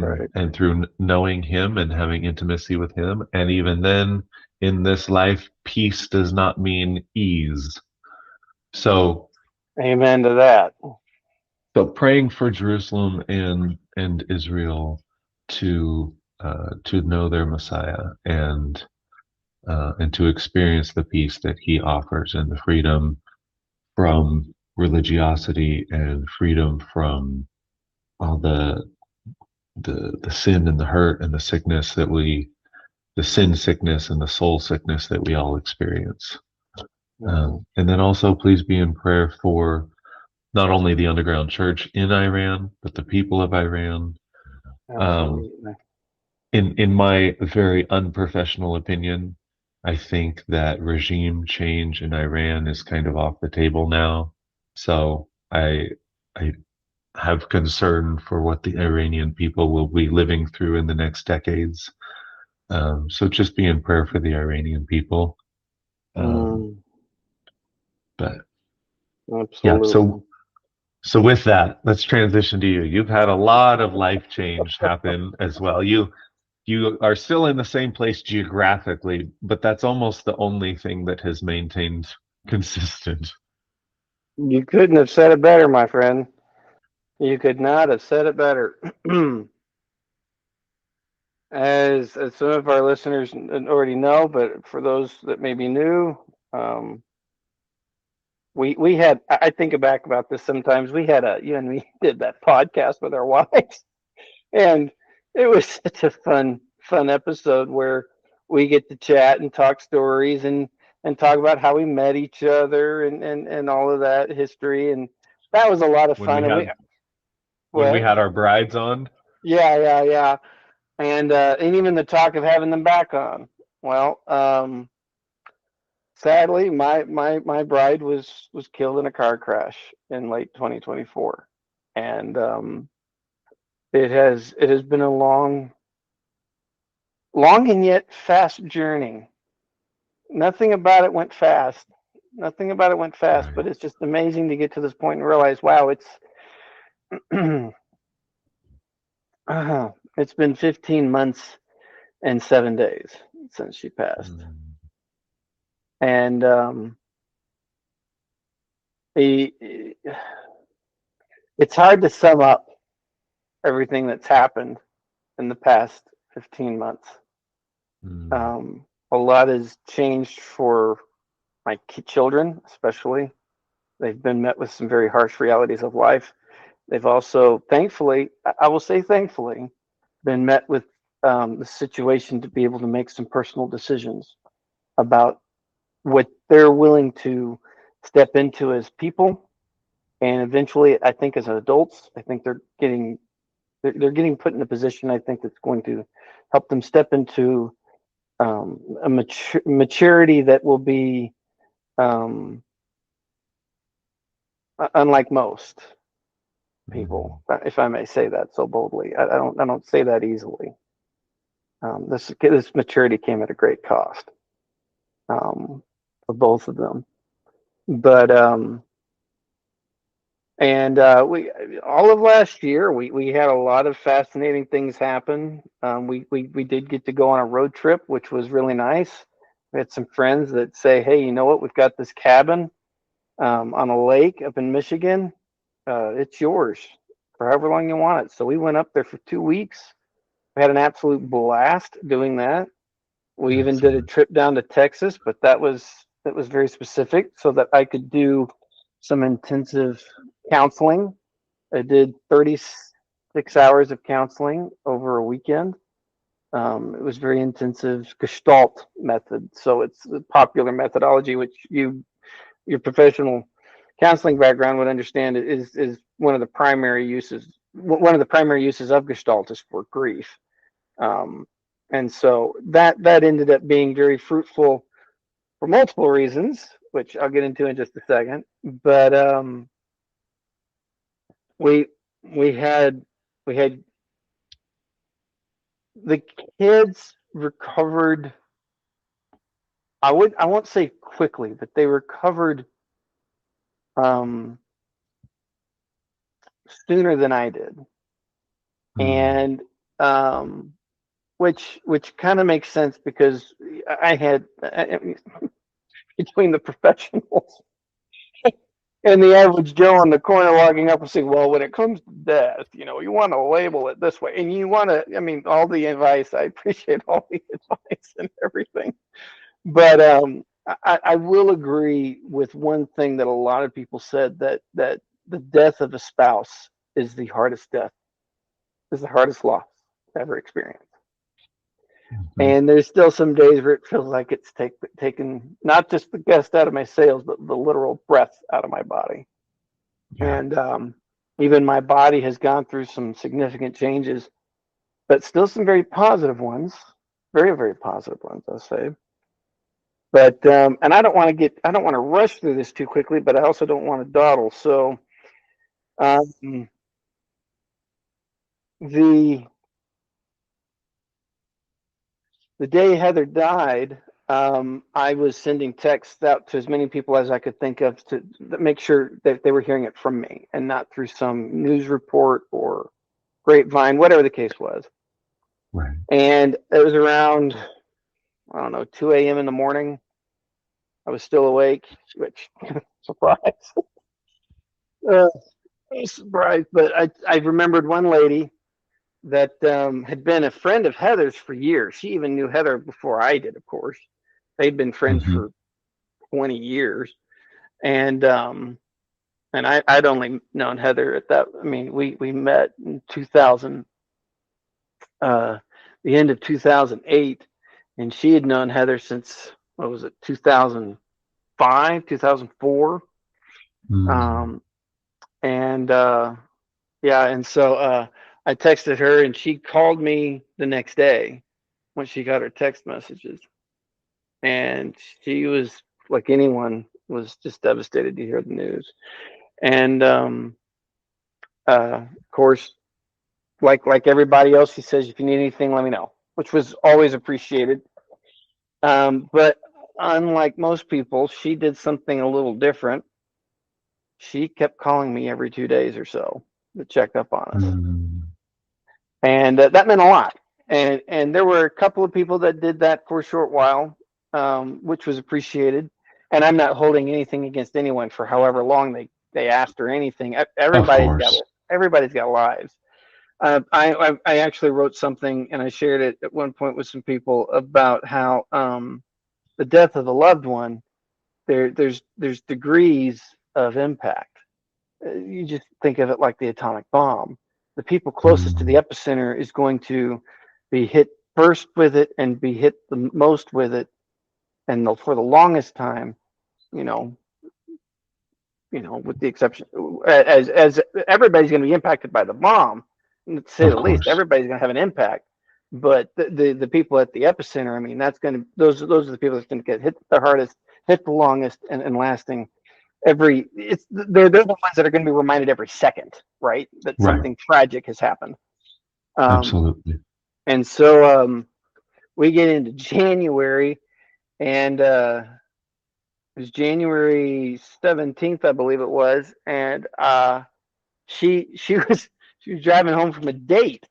Right.
and through knowing Him and having intimacy with Him. And even then, in this life, peace does not mean ease. So,
Amen to that.
praying for Jerusalem and Israel to know their Messiah and to experience the peace that He offers and the freedom from religiosity and freedom from all the sin and the hurt and the sickness the sin sickness and the soul sickness that we all experience.
Hmm.
And then also please be in prayer for not only the underground church in Iran, but the people of Iran. Um,
Absolutely.
in my very unprofessional opinion, I think that regime change in Iran is kind of off the table now. So I have concern for what the Iranian people will be living through in the next decades. So just be in prayer for the Iranian people. Um,
Mm,
but yeah,
absolutely.
so with that, let's transition to you. You've had a lot of life change happen as well. You are still in the same place geographically, but that's almost the only thing that has maintained consistent.
You couldn't have said it better, my friend. You could not have said it better. As some of our listeners already know, but for those that may be new, um, we had. I think back about this sometimes. We had you and me did that podcast with our wives, and it was such a fun episode where we get to chat and talk stories and talk about how we met each other and all of that history, and that was a lot of
When we
fun. And we
had when we
what?
had our brides on,
Yeah. And even the talk of having them back on. Well, sadly, my bride was killed in a car crash in late 2024, and it has been a long and yet fast journey. Nothing about it went fast. Nothing about it went fast,
right?
but it's just amazing to get to this point and realize, wow, it's been 15 months and 7 days since she passed,
Mm,
and the it's hard to sum up everything that's happened in the past 15 months.
mm,
A lot has changed for my children, especially. They've been met with some very harsh realities of life. They've also, thankfully, I will say thankfully, been met with the situation to be able to make some personal decisions about what they're willing to step into as people. And eventually, I think as adults, I think they're getting put in a position I think that's going to help them step into a maturity that will be um, unlike most
mm,
people, if I may say that so boldly. I don't say that easily. This maturity came at a great cost for both of them, but and we all of last year we had a lot of fascinating things happen. We did get to go on a road trip, which was really nice. We had some friends that say, "Hey, you know what? We've got this cabin on a lake up in Michigan. It's yours for however long you want it." So we went up there for 2 weeks We had an absolute blast doing that. We even did a
Excellent.
trip down to Texas, but that was very specific so that I could do some intensive counseling. I did 36 hours of counseling over a weekend. It was very intensive Gestalt method. So it's the popular methodology, which your professional counseling background would understand is one of the primary uses. One of the primary uses of Gestalt is for grief. Um, and so that ended up being very fruitful for multiple reasons, which I'll get into in just a second. But we we had we had the kids recovered. I won't say quickly, but they recovered um, sooner than I did,
Mm.
and which kind of makes sense because I had between the professionals and the average Joe on the corner logging up and saying, well, when it comes to death, you want to label it this way. And you want to, I mean, all the advice, I appreciate all the advice and everything. But I will agree with one thing that a lot of people said that the death of a spouse is the hardest death, is the hardest loss ever experienced.
Mhm.
And there's still some days where it feels like it's taken not just the gust out of my sails, but the literal breath out of my body.
Yeah.
And even my body has gone through some significant changes, but still some very positive ones, very, very positive ones, I'll say. But and I don't want to rush through this too quickly, but I also don't want to dawdle. So um, the the day Heather died, I was sending texts out to as many people as I could think of to make sure that they were hearing it from me and not through some news report or grapevine, whatever the case was.
Right.
And it was around, I don't know, 2 a.m. in the morning. I was still awake, which surprise. Uh, I was surprised, but I remembered one lady that had been a friend of Heather's for years. She even knew Heather before I did, of course. They'd been friends
Hmm.
for 20 years, and I'd only known Heather at that. I mean, we met in 2000, uh, the end of 2008, and she had known Heather since what was it, 2005, 2004,
Mm.
um, and yeah, and so I texted her, and she called me the next day when she got her text messages, and she was like anyone was just devastated to hear the news. And of course, like everybody else, she says, if you need anything, let me know, which was always appreciated. But unlike most people, she did something a little different. She kept calling me every 2 days or so to check up on us,
Mm.
and that meant a lot. And there were a couple of people that did that for a short while, which was appreciated. And I'm not holding anything against anyone for however long they asked or anything.
Of
Everybody's got
course.
everybody's got lives. I actually wrote something and I shared it at one point with some people about how the death of a loved one, there's degrees of impact. You just think of it like the atomic bomb. The people closest to the
Mm.
epicenter is going to be hit first with it and be hit the most with it, and for the longest time, you know, with the exception, as everybody's going to be impacted by the bomb, to say
Of
the least.
course.
Everybody's going to have an impact, but the people at the epicenter, I mean, that's going to those are the people that's going to get hit the hardest, hit the longest, and lasting. They're the ones that are going to be reminded every second, right, that
Right.
something tragic has happened. Um,
Absolutely.
and so we get into January, and it was January 17th, I believe it was, and she was driving home from a date.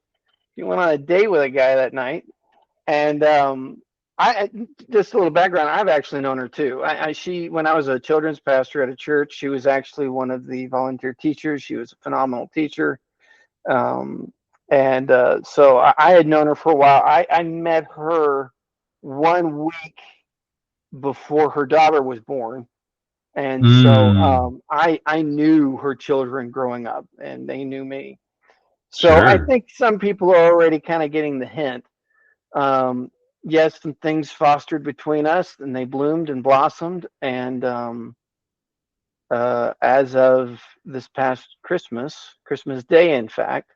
She went on a date with a guy that night, and just a little background. I've actually known her too. She when I was a children's pastor at a church, she was actually one of the volunteer teachers. She was a phenomenal teacher. Um, And so I had known her for a while. I met her 1 week before her daughter was born. And so
Mm,
I knew her children growing up, and they knew me. So I
sure.
think some people are already kind of getting the hint. Um, yes, some things fostered between us, and they bloomed and blossomed. And as of this past Christmas, Christmas Day, in fact,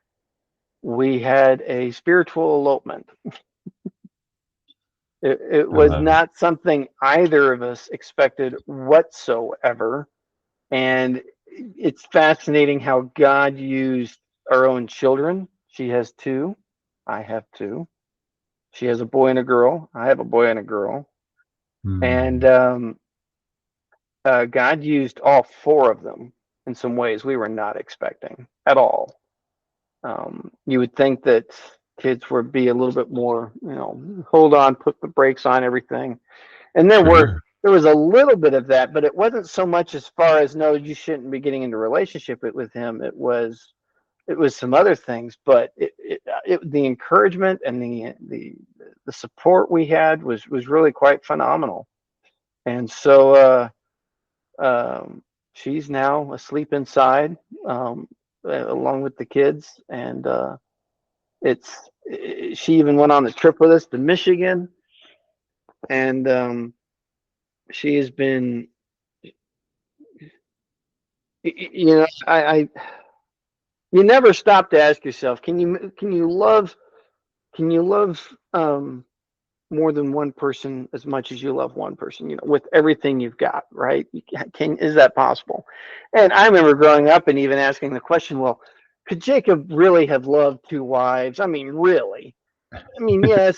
we had a spiritual elopement. It
I
was
love it.
not something either of us expected whatsoever. And it's fascinating how God used our own children. She has two. I have two. She has a boy and a girl. I have a boy and a girl. And
Mm,
God used all four of them in some ways we were not expecting at all. You would think that kids would be a little bit more, hold on, put the brakes on everything. And
sure.
there was a little bit of that, but it wasn't so much as far as no, you shouldn't be getting into a relationship with him. It was some other things, but the encouragement and the support we had was really quite phenomenal. And so she's now asleep inside, along with the kids, and it's she even went on the trip with us to Michigan, and she has been, I you never stop to ask yourself, can you love more than one person as much as you love one person, with everything you've got, right? Is that possible? And I remember growing up and even asking the question, well, could Jacob really have loved two wives? I mean, really? I mean, yes.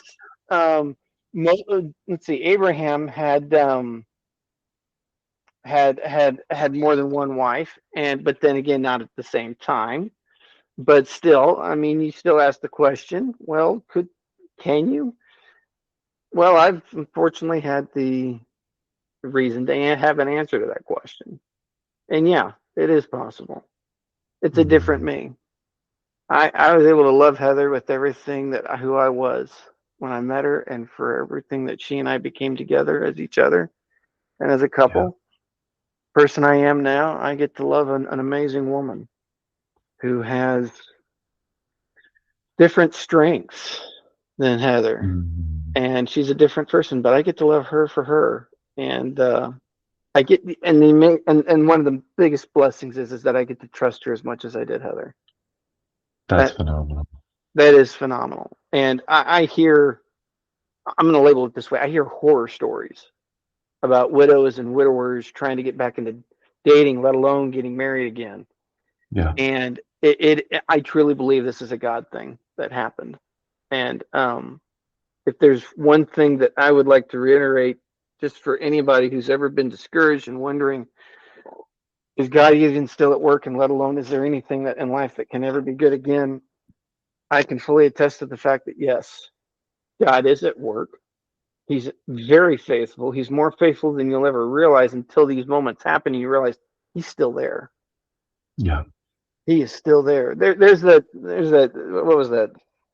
Um, let's see, Abraham had more than one wife, but then again, not at the same time. But still, I mean, you still ask the question, well, can you? Well, I've unfortunately had the reason to have an answer to that question. And yeah, it is possible. It's a different
Mm,
me. I was able to love Heather with everything who I was when I met her, and for everything that she and I became together as each other and as a
yeah.
couple. Person I am now, I get to love an amazing woman who has different strengths than Heather,
Mm,
and she's a different person, but I get to love her for her. And I get and the and one of the biggest blessings is that I get to trust her as much as I did Heather.
that's
That
phenomenal.
that is phenomenal. And I hear, I'm going to label it this way. I hear horror stories about widows and widowers trying to get back into dating, let alone getting married again.
Yeah.
And I truly believe this is a God thing that happened. And if there's one thing that I would like to reiterate, just for anybody who's ever been discouraged and wondering, is God even still at work, and let alone is there anything that in life that can ever be good again? I can fully attest to the fact that yes, God is at work. He's very faithful. He's more faithful than you'll ever realize until these moments happen and you realize he's still there.
Yeah.
He is still there. There's that what was that,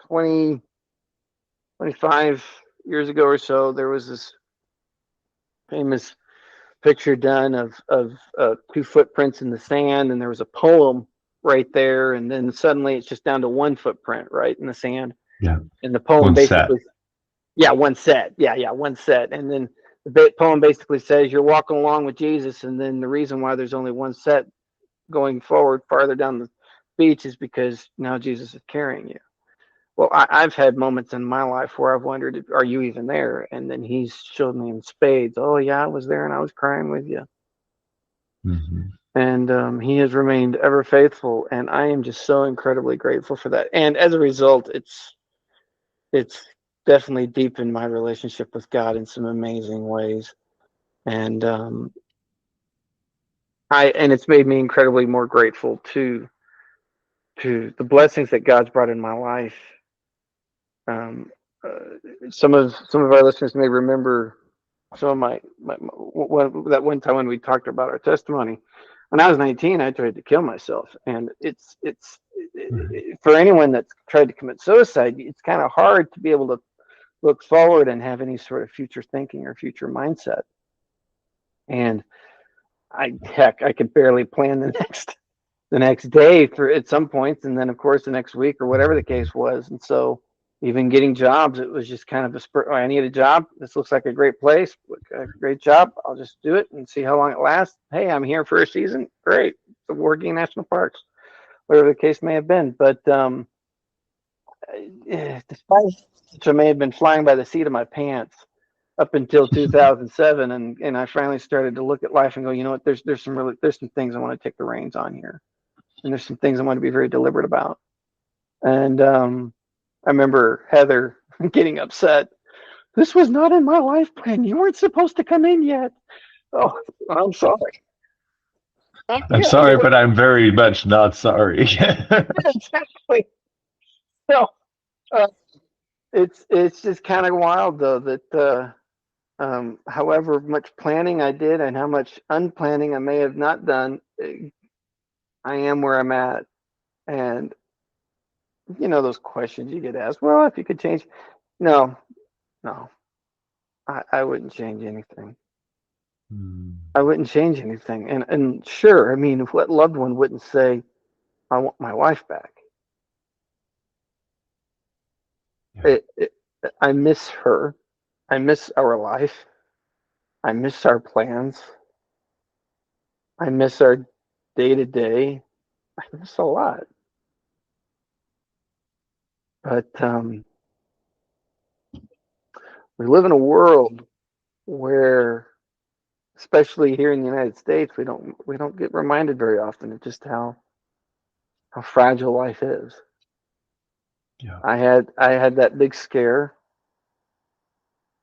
20 25 years ago or so, there was this famous picture done of two footprints in the sand, and there was a poem right there, and then suddenly it's just down to one footprint right in the sand,
Yeah.
and the poem
One set.
basically, yeah, one set, yeah, one set, and then the poem basically says you're walking along with Jesus, and then the reason why there's only one set going forward farther down the beach is because now Jesus is carrying you. Well, I've had moments in my life where I've wondered, are you even there? And then he's showed me in spades, oh, yeah, I was there and I was crying with you.
Hmm.
And he has remained ever faithful. And I am just so incredibly grateful for that. And as a result, it's definitely deepened my relationship with God in some amazing ways. And and it's made me incredibly more grateful to the blessings that God's brought in my life. Um, some of our listeners may remember some of that one time when we talked about our testimony. When I was 19, I tried to kill myself, and for anyone that's tried to commit suicide, it's kind of hard to be able to look forward and have any sort of future thinking or future mindset. And I could barely plan the next day for at some points, and then of course the next week or whatever the case was. And so even getting jobs, it was just kind of a spur. Oh, I need a job. This looks like a great place, a great job. I'll just do it and see how long it lasts. Hey, I'm here for a season. Great. The working national parks, whatever the case may have been. But despite which I may have been flying by the seat of my pants up until 2007, and I finally started to look at life and go, you know what? There's some things I want to take the reins on here, and there's some things I want to be very deliberate about. And I remember Heather getting upset. This was not in my life plan. You weren't supposed to come in yet. Oh, I'm sorry.
I'm sorry, but I'm very much not sorry.
Exactly. So uh, it's just kind of wild though that however much planning I did and how much unplanning I may have not done, I am where I'm at. And you know those questions you get asked. Well, if you could change, no, no, I wouldn't change anything. I wouldn't change anything. And sure, I mean, what loved one wouldn't say, I want my wife back?
Yeah.
I miss her. I miss our life. I miss our plans. I miss our day to day. I miss a lot. But we live in a world where, especially here in the United States, we don't get reminded very often of just how fragile life is.
Yeah.
I had that big scare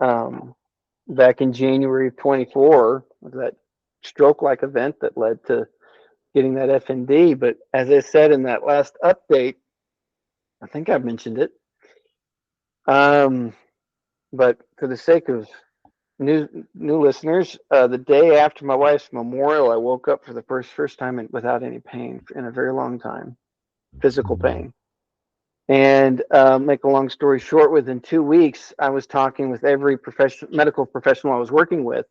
back in January of 24, that stroke-like event that led to getting that FND. But as I said in that last update, I think I mentioned it. But for the sake of new listeners, the day after my wife's memorial, I woke up for the first time without any pain in a very long time, physical pain. And make a long story short, within 2 weeks, I was talking with every medical professional I was working with,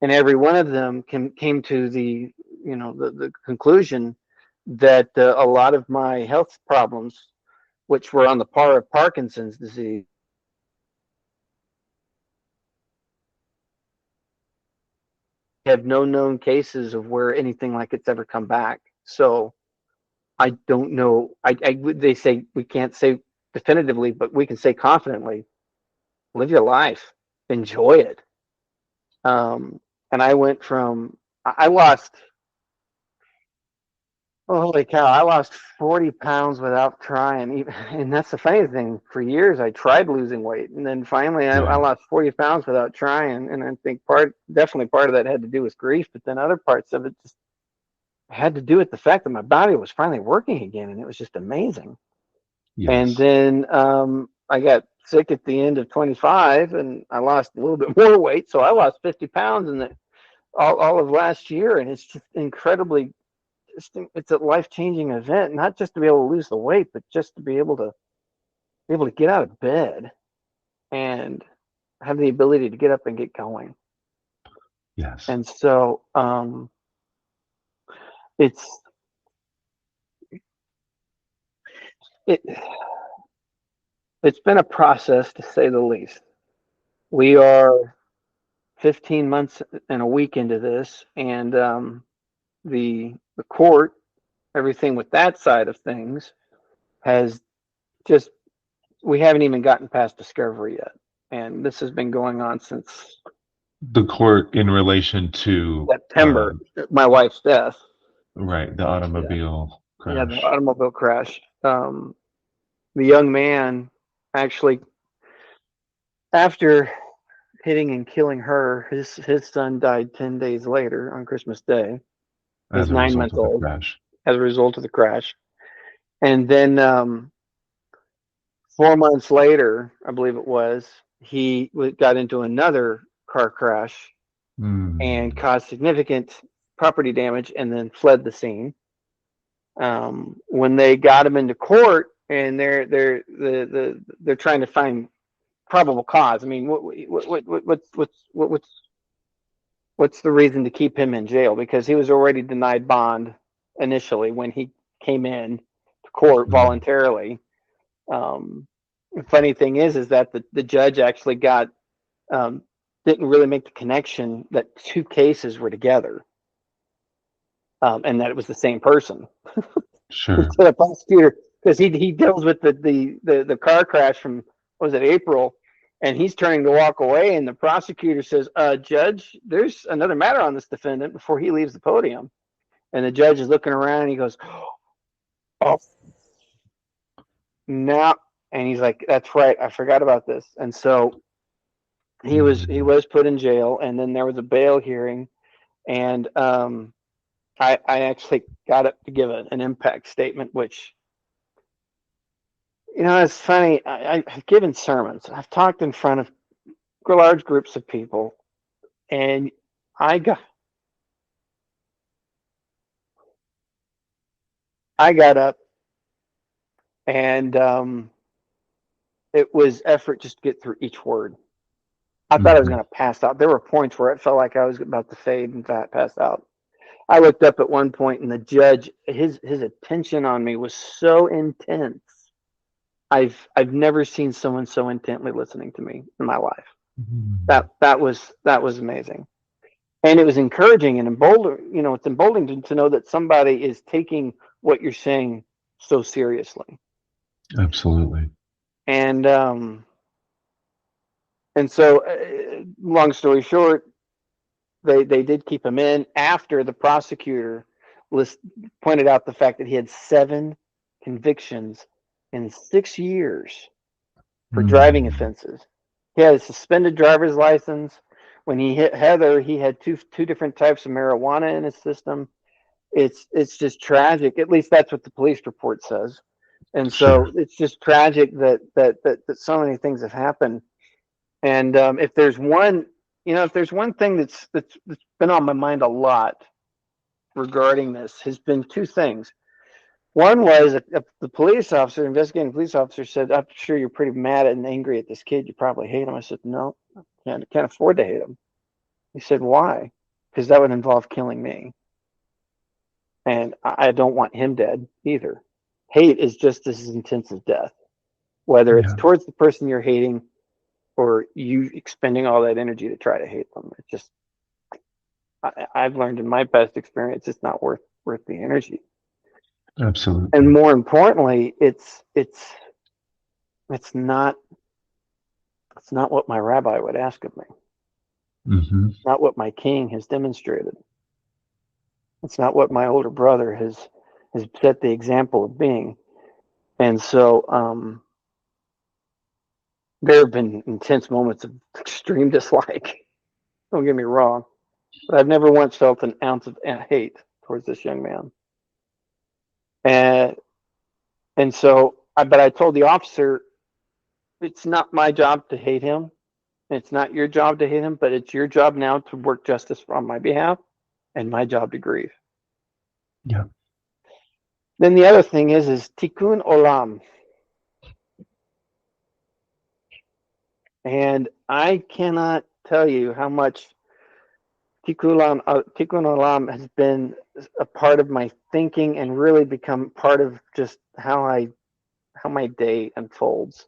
and every one of them came to the conclusion that a lot of my health problems, which were on the par of Parkinson's disease, have no known cases of where anything like it's ever come back. So I don't know. They say we can't say definitively, but we can say confidently, live your life, enjoy it. And I went from I lost, oh, holy cow, I lost 40 pounds without trying. And that's the funny thing. For years, I tried losing weight. And then finally, I lost 40 pounds without trying. And I think definitely part of that had to do with grief, but then other parts of it just had to do with the fact that my body was finally working again. And it was just amazing.
Yes.
And then I got sick at the end of 25 and I lost a little bit more weight. So I lost 50 pounds in all of last year. And it's just incredibly, it's a life-changing event, not just to be able to lose the weight, but just to be able to get out of bed and have the ability to get up and get going.
Yes.
And so it's been a process, to say the least. We are 15 months and a week into this, and the court, everything with that side of things, has just, we haven't even gotten past discovery yet, and this has been going on since
The court in relation to
September, my wife's death.
right, the automobile crash.
Yeah, the automobile crash. The young man actually, after hitting and killing her, his son died 10 days later on Christmas Day. He's 9 months old as a result of the crash. And then 4 months later, I believe it was, he got into another car crash and caused significant property damage and then fled the scene. when they got him into court and they're trying to find probable cause. I mean, what's the reason to keep him in jail? Because he was already denied bond initially when he came in to court voluntarily. The funny thing is that the judge actually didn't really make the connection that two cases were together, and that it was the same person.
Sure.
To the prosecutor, because he deals with the car crash from, what was it, April, and he's turning to walk away, and the prosecutor says, "Judge, there's another matter on this defendant," before he leaves the podium, and the judge is looking around, and he goes, "Oh, now," and he's like, "That's right, I forgot about this," and so he was put in jail, and then there was a bail hearing, and I actually got up to give an impact statement, which, it's funny. I've given sermons. I've talked in front of large groups of people, and I got up, and it was effort just to get through each word. I thought I was going to pass out. There were points where it felt like I was about to fade and pass out. I looked up at one point, and the judge, his attention on me was so intense. I've never seen someone so intently listening to me in my life. That was amazing, and it was encouraging and emboldening. It's emboldening to know that somebody is taking what you're saying so seriously.
Absolutely.
And so, long story short, they did keep him in after the prosecutor pointed out the fact that he had 7 convictions in 6 years for driving offenses. He had a suspended driver's license. When he hit Heather, he had two different types of marijuana in his system. It's just tragic. At least that's what the police report says. And so it's just tragic that so many things have happened. And if there's one thing that's been on my mind a lot regarding this, has been 2 things. One was the police officer, investigating police officer, said, "I'm sure you're pretty mad and angry at this kid. You probably hate him." I said, "No, I can't afford to hate him." He said, "Why?" "Because that would involve killing me. And I don't want him dead either." Hate is just as intense as death, whether it's towards the person you're hating or you expending all that energy to try to hate them. It's just, I've learned in my past experience, it's not worth the energy.
Absolutely.
And more importantly, it's not what my rabbi would ask of me. It's not what my king has demonstrated. It's not what my older brother has set the example of being. And so there have been intense moments of extreme dislike. Don't get me wrong, but I've never once felt an ounce of hate towards this young man. And so, but I told the officer, it's not my job to hate him. It's not your job to hate him, but it's your job now to work justice on my behalf, and my job to grieve.
Yeah.
Then the other thing is tikkun olam. And I cannot tell you how much tikkun olam has been a part of my thinking and really become part of just how my day unfolds.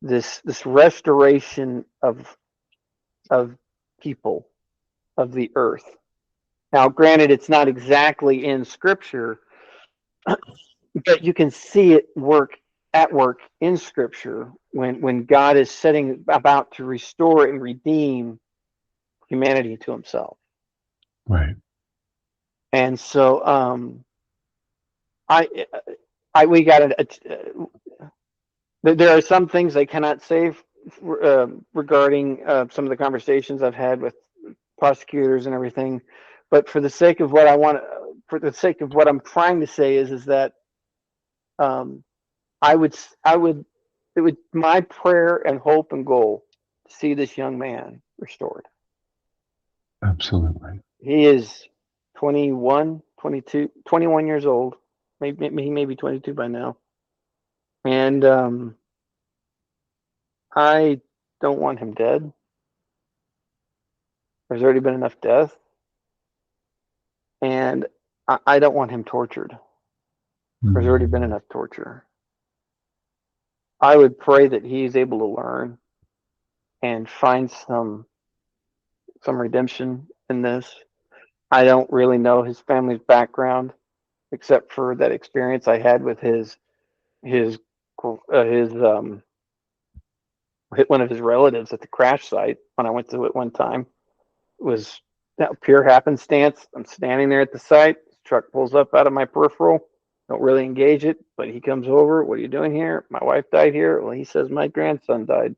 This restoration of people, of the earth. Now, granted, it's not exactly in Scripture, but you can see it at work in Scripture when God is setting about to restore and redeem humanity to Himself.
Right.
And so, we got there are some things I cannot say regarding some of the conversations I've had with prosecutors and everything, but for the sake of what I'm trying to say is that it would my prayer and hope and goal to see this young man restored.
Absolutely.
He is 21 years old. Maybe he may be 22 by now. And I don't want him dead. There's already been enough death, and I don't want him tortured. There's already been enough torture. I would pray that he's able to learn and find some redemption in this. I don't really know his family's background except for that experience I had with his his one of his relatives at the crash site when I went to it one time. It was that pure happenstance. I'm standing there at the site. His truck pulls up out of my peripheral. Don't really engage it, but he comes over. What are you doing here? My wife died here. Well, he says my grandson died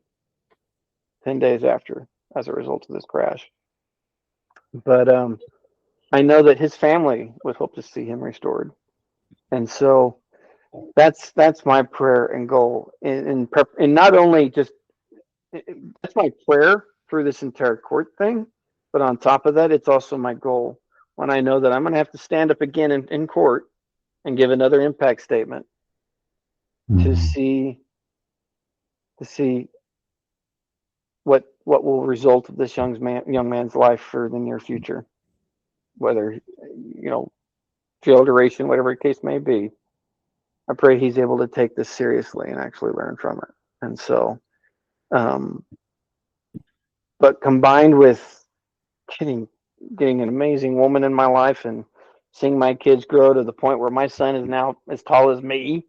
10 days after as a result of this crash. But I know that his family would hope to see him restored. And so that's my prayer and goal. And not only just that's my prayer through this entire court thing, but on top of that, it's also my goal when I know that I'm going to have to stand up again in court and give another impact statement to see what will result of this young man's life for the near future, whether jail duration, whatever the case may be. I pray he's able to take this seriously and actually learn from it. And so, but combined with getting an amazing woman in my life and seeing my kids grow to the point where my son is now as tall as me.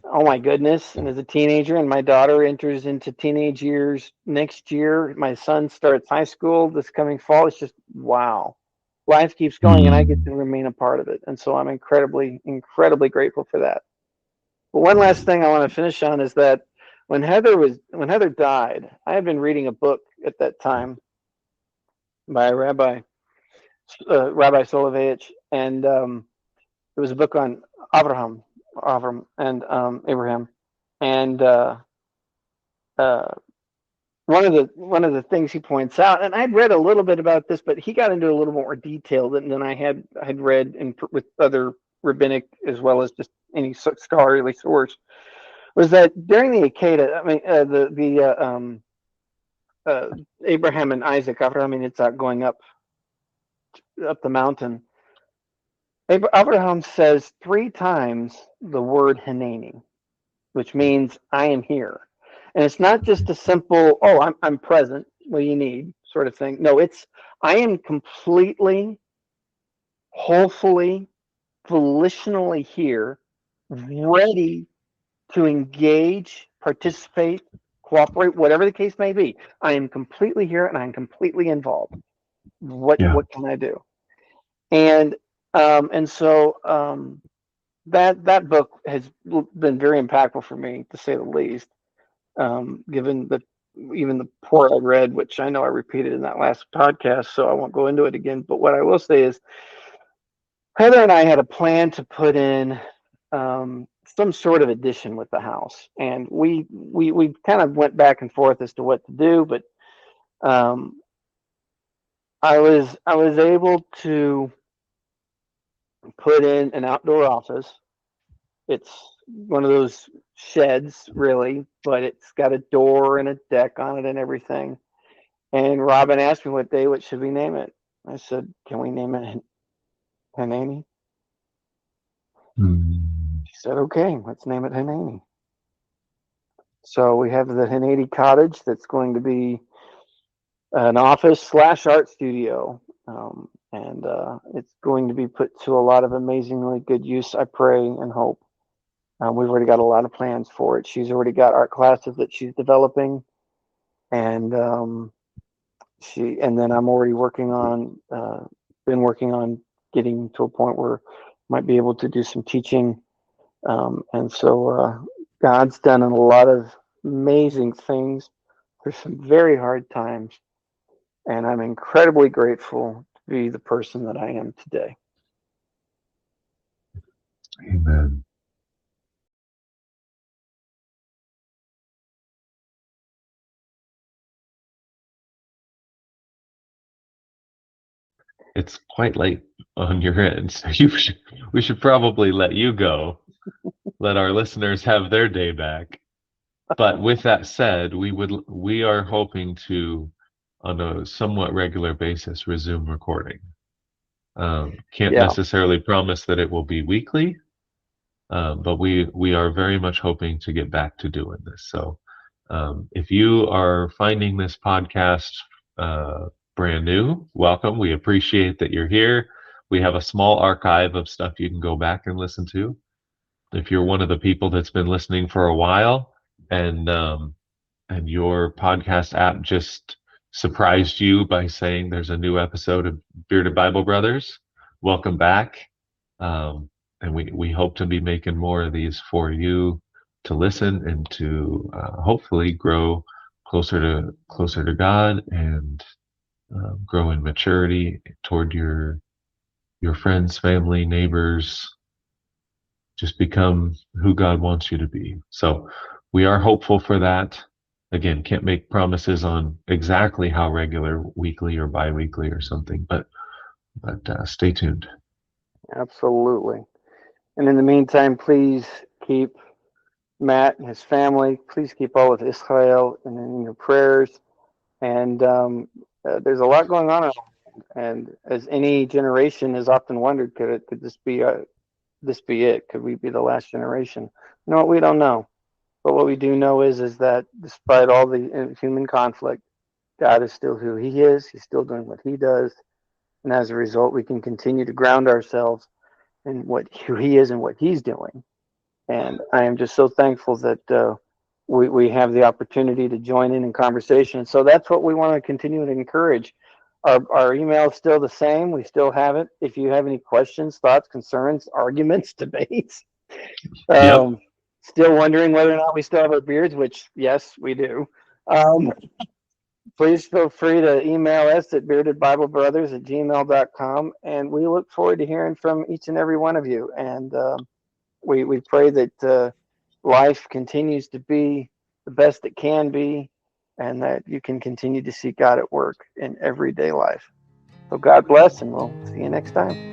Oh my goodness. And as a teenager, and my daughter enters into teenage years next year. My son starts high school this coming fall. It's just wow. Life keeps going and I get to remain a part of it. And so I'm incredibly, incredibly grateful for that. But one last thing I want to finish on is that when Heather died, I had been reading a book at that time by Rabbi Soloveitch, and it was a book on Avram and Abraham, and uh, one of the things he points out, and I'd read a little bit about this, but he got into a little more detail than I had read with other rabbinic as well as just any scholarly source, was that during the Akeda, I mean Abraham and Isaac, Abraham and Yitzhak going up the mountain, Abraham says 3 times the word Hineni, which means I am here. And it's not just a simple, oh, I'm present, what do you need sort of thing. No, it's I am completely, wholefully, volitionally here, ready to engage, participate, cooperate, whatever the case may be. I am completely here and I'm completely involved. What can I do? And that book has been very impactful for me, to say the least. Given even the part I read, which I know I repeated in that last podcast, so I won't go into it again. But what I will say is, Heather and I had a plan to put in some sort of addition with the house, and we kind of went back and forth as to what to do. But I was able to put in an outdoor office. It's one of those sheds, really, but it's got a door and a deck on it and everything. And Robin asked me what should we name it? I said, can we name it Hanani? She said, okay, let's name it Hanani. So we have the Hanani Cottage that's going to be an office / art studio. And it's going to be put to a lot of amazingly good use, I pray and hope. We've already got a lot of plans for it. She's already got art classes that she's developing, and then I'm already been working on getting to a point where I might be able to do some teaching. And so God's done a lot of amazing things through some very hard times, and I'm incredibly grateful to be the person that I am today.
Amen. it's quite late on your end, so we should probably let you go. Let our listeners have their day back. But with that said, we are hoping to, on a somewhat regular basis, resume recording. Can't
Yeah,
necessarily promise that it will be weekly, but we are very much hoping to get back to doing this. So if you are finding this podcast brand new, welcome. We appreciate that you're here. We have a small archive of stuff you can go back and listen to. If you're one of the people that's been listening for a while and your podcast app just surprised you by saying there's a new episode of Bearded Bible Brothers, welcome back. And we hope to be making more of these for you to listen and to hopefully grow closer to God and grow in maturity toward your friends, family, neighbors. Just become who God wants you to be. So we are hopeful for that. Again, can't make promises on exactly how regular, weekly or biweekly or something, but stay tuned.
absolutely. And in the meantime, please keep Matt and his family. Please keep all of Israel in your prayers. And there's a lot going on. And as any generation has often wondered, could this be it? Could we be the last generation? You know what? We don't know. But what we do know is that despite all the human conflict, God is still who He is. He's still doing what He does, and as a result, we can continue to ground ourselves in who He is and what He's doing. And I am just so thankful that we have the opportunity to join in conversation. And so that's what we want to continue to encourage. Our email is still the same. We still have it. If you have any questions, thoughts, concerns, arguments, debates,
Yep.
still wondering whether or not we still have our beards, which yes, we do. Please feel free to email us at beardedbiblebrothers@gmail.com. And we look forward to hearing from each and every one of you. And we pray that life continues to be the best it can be, and that you can continue to see God at work in everyday life. So God bless, and we'll see you next time.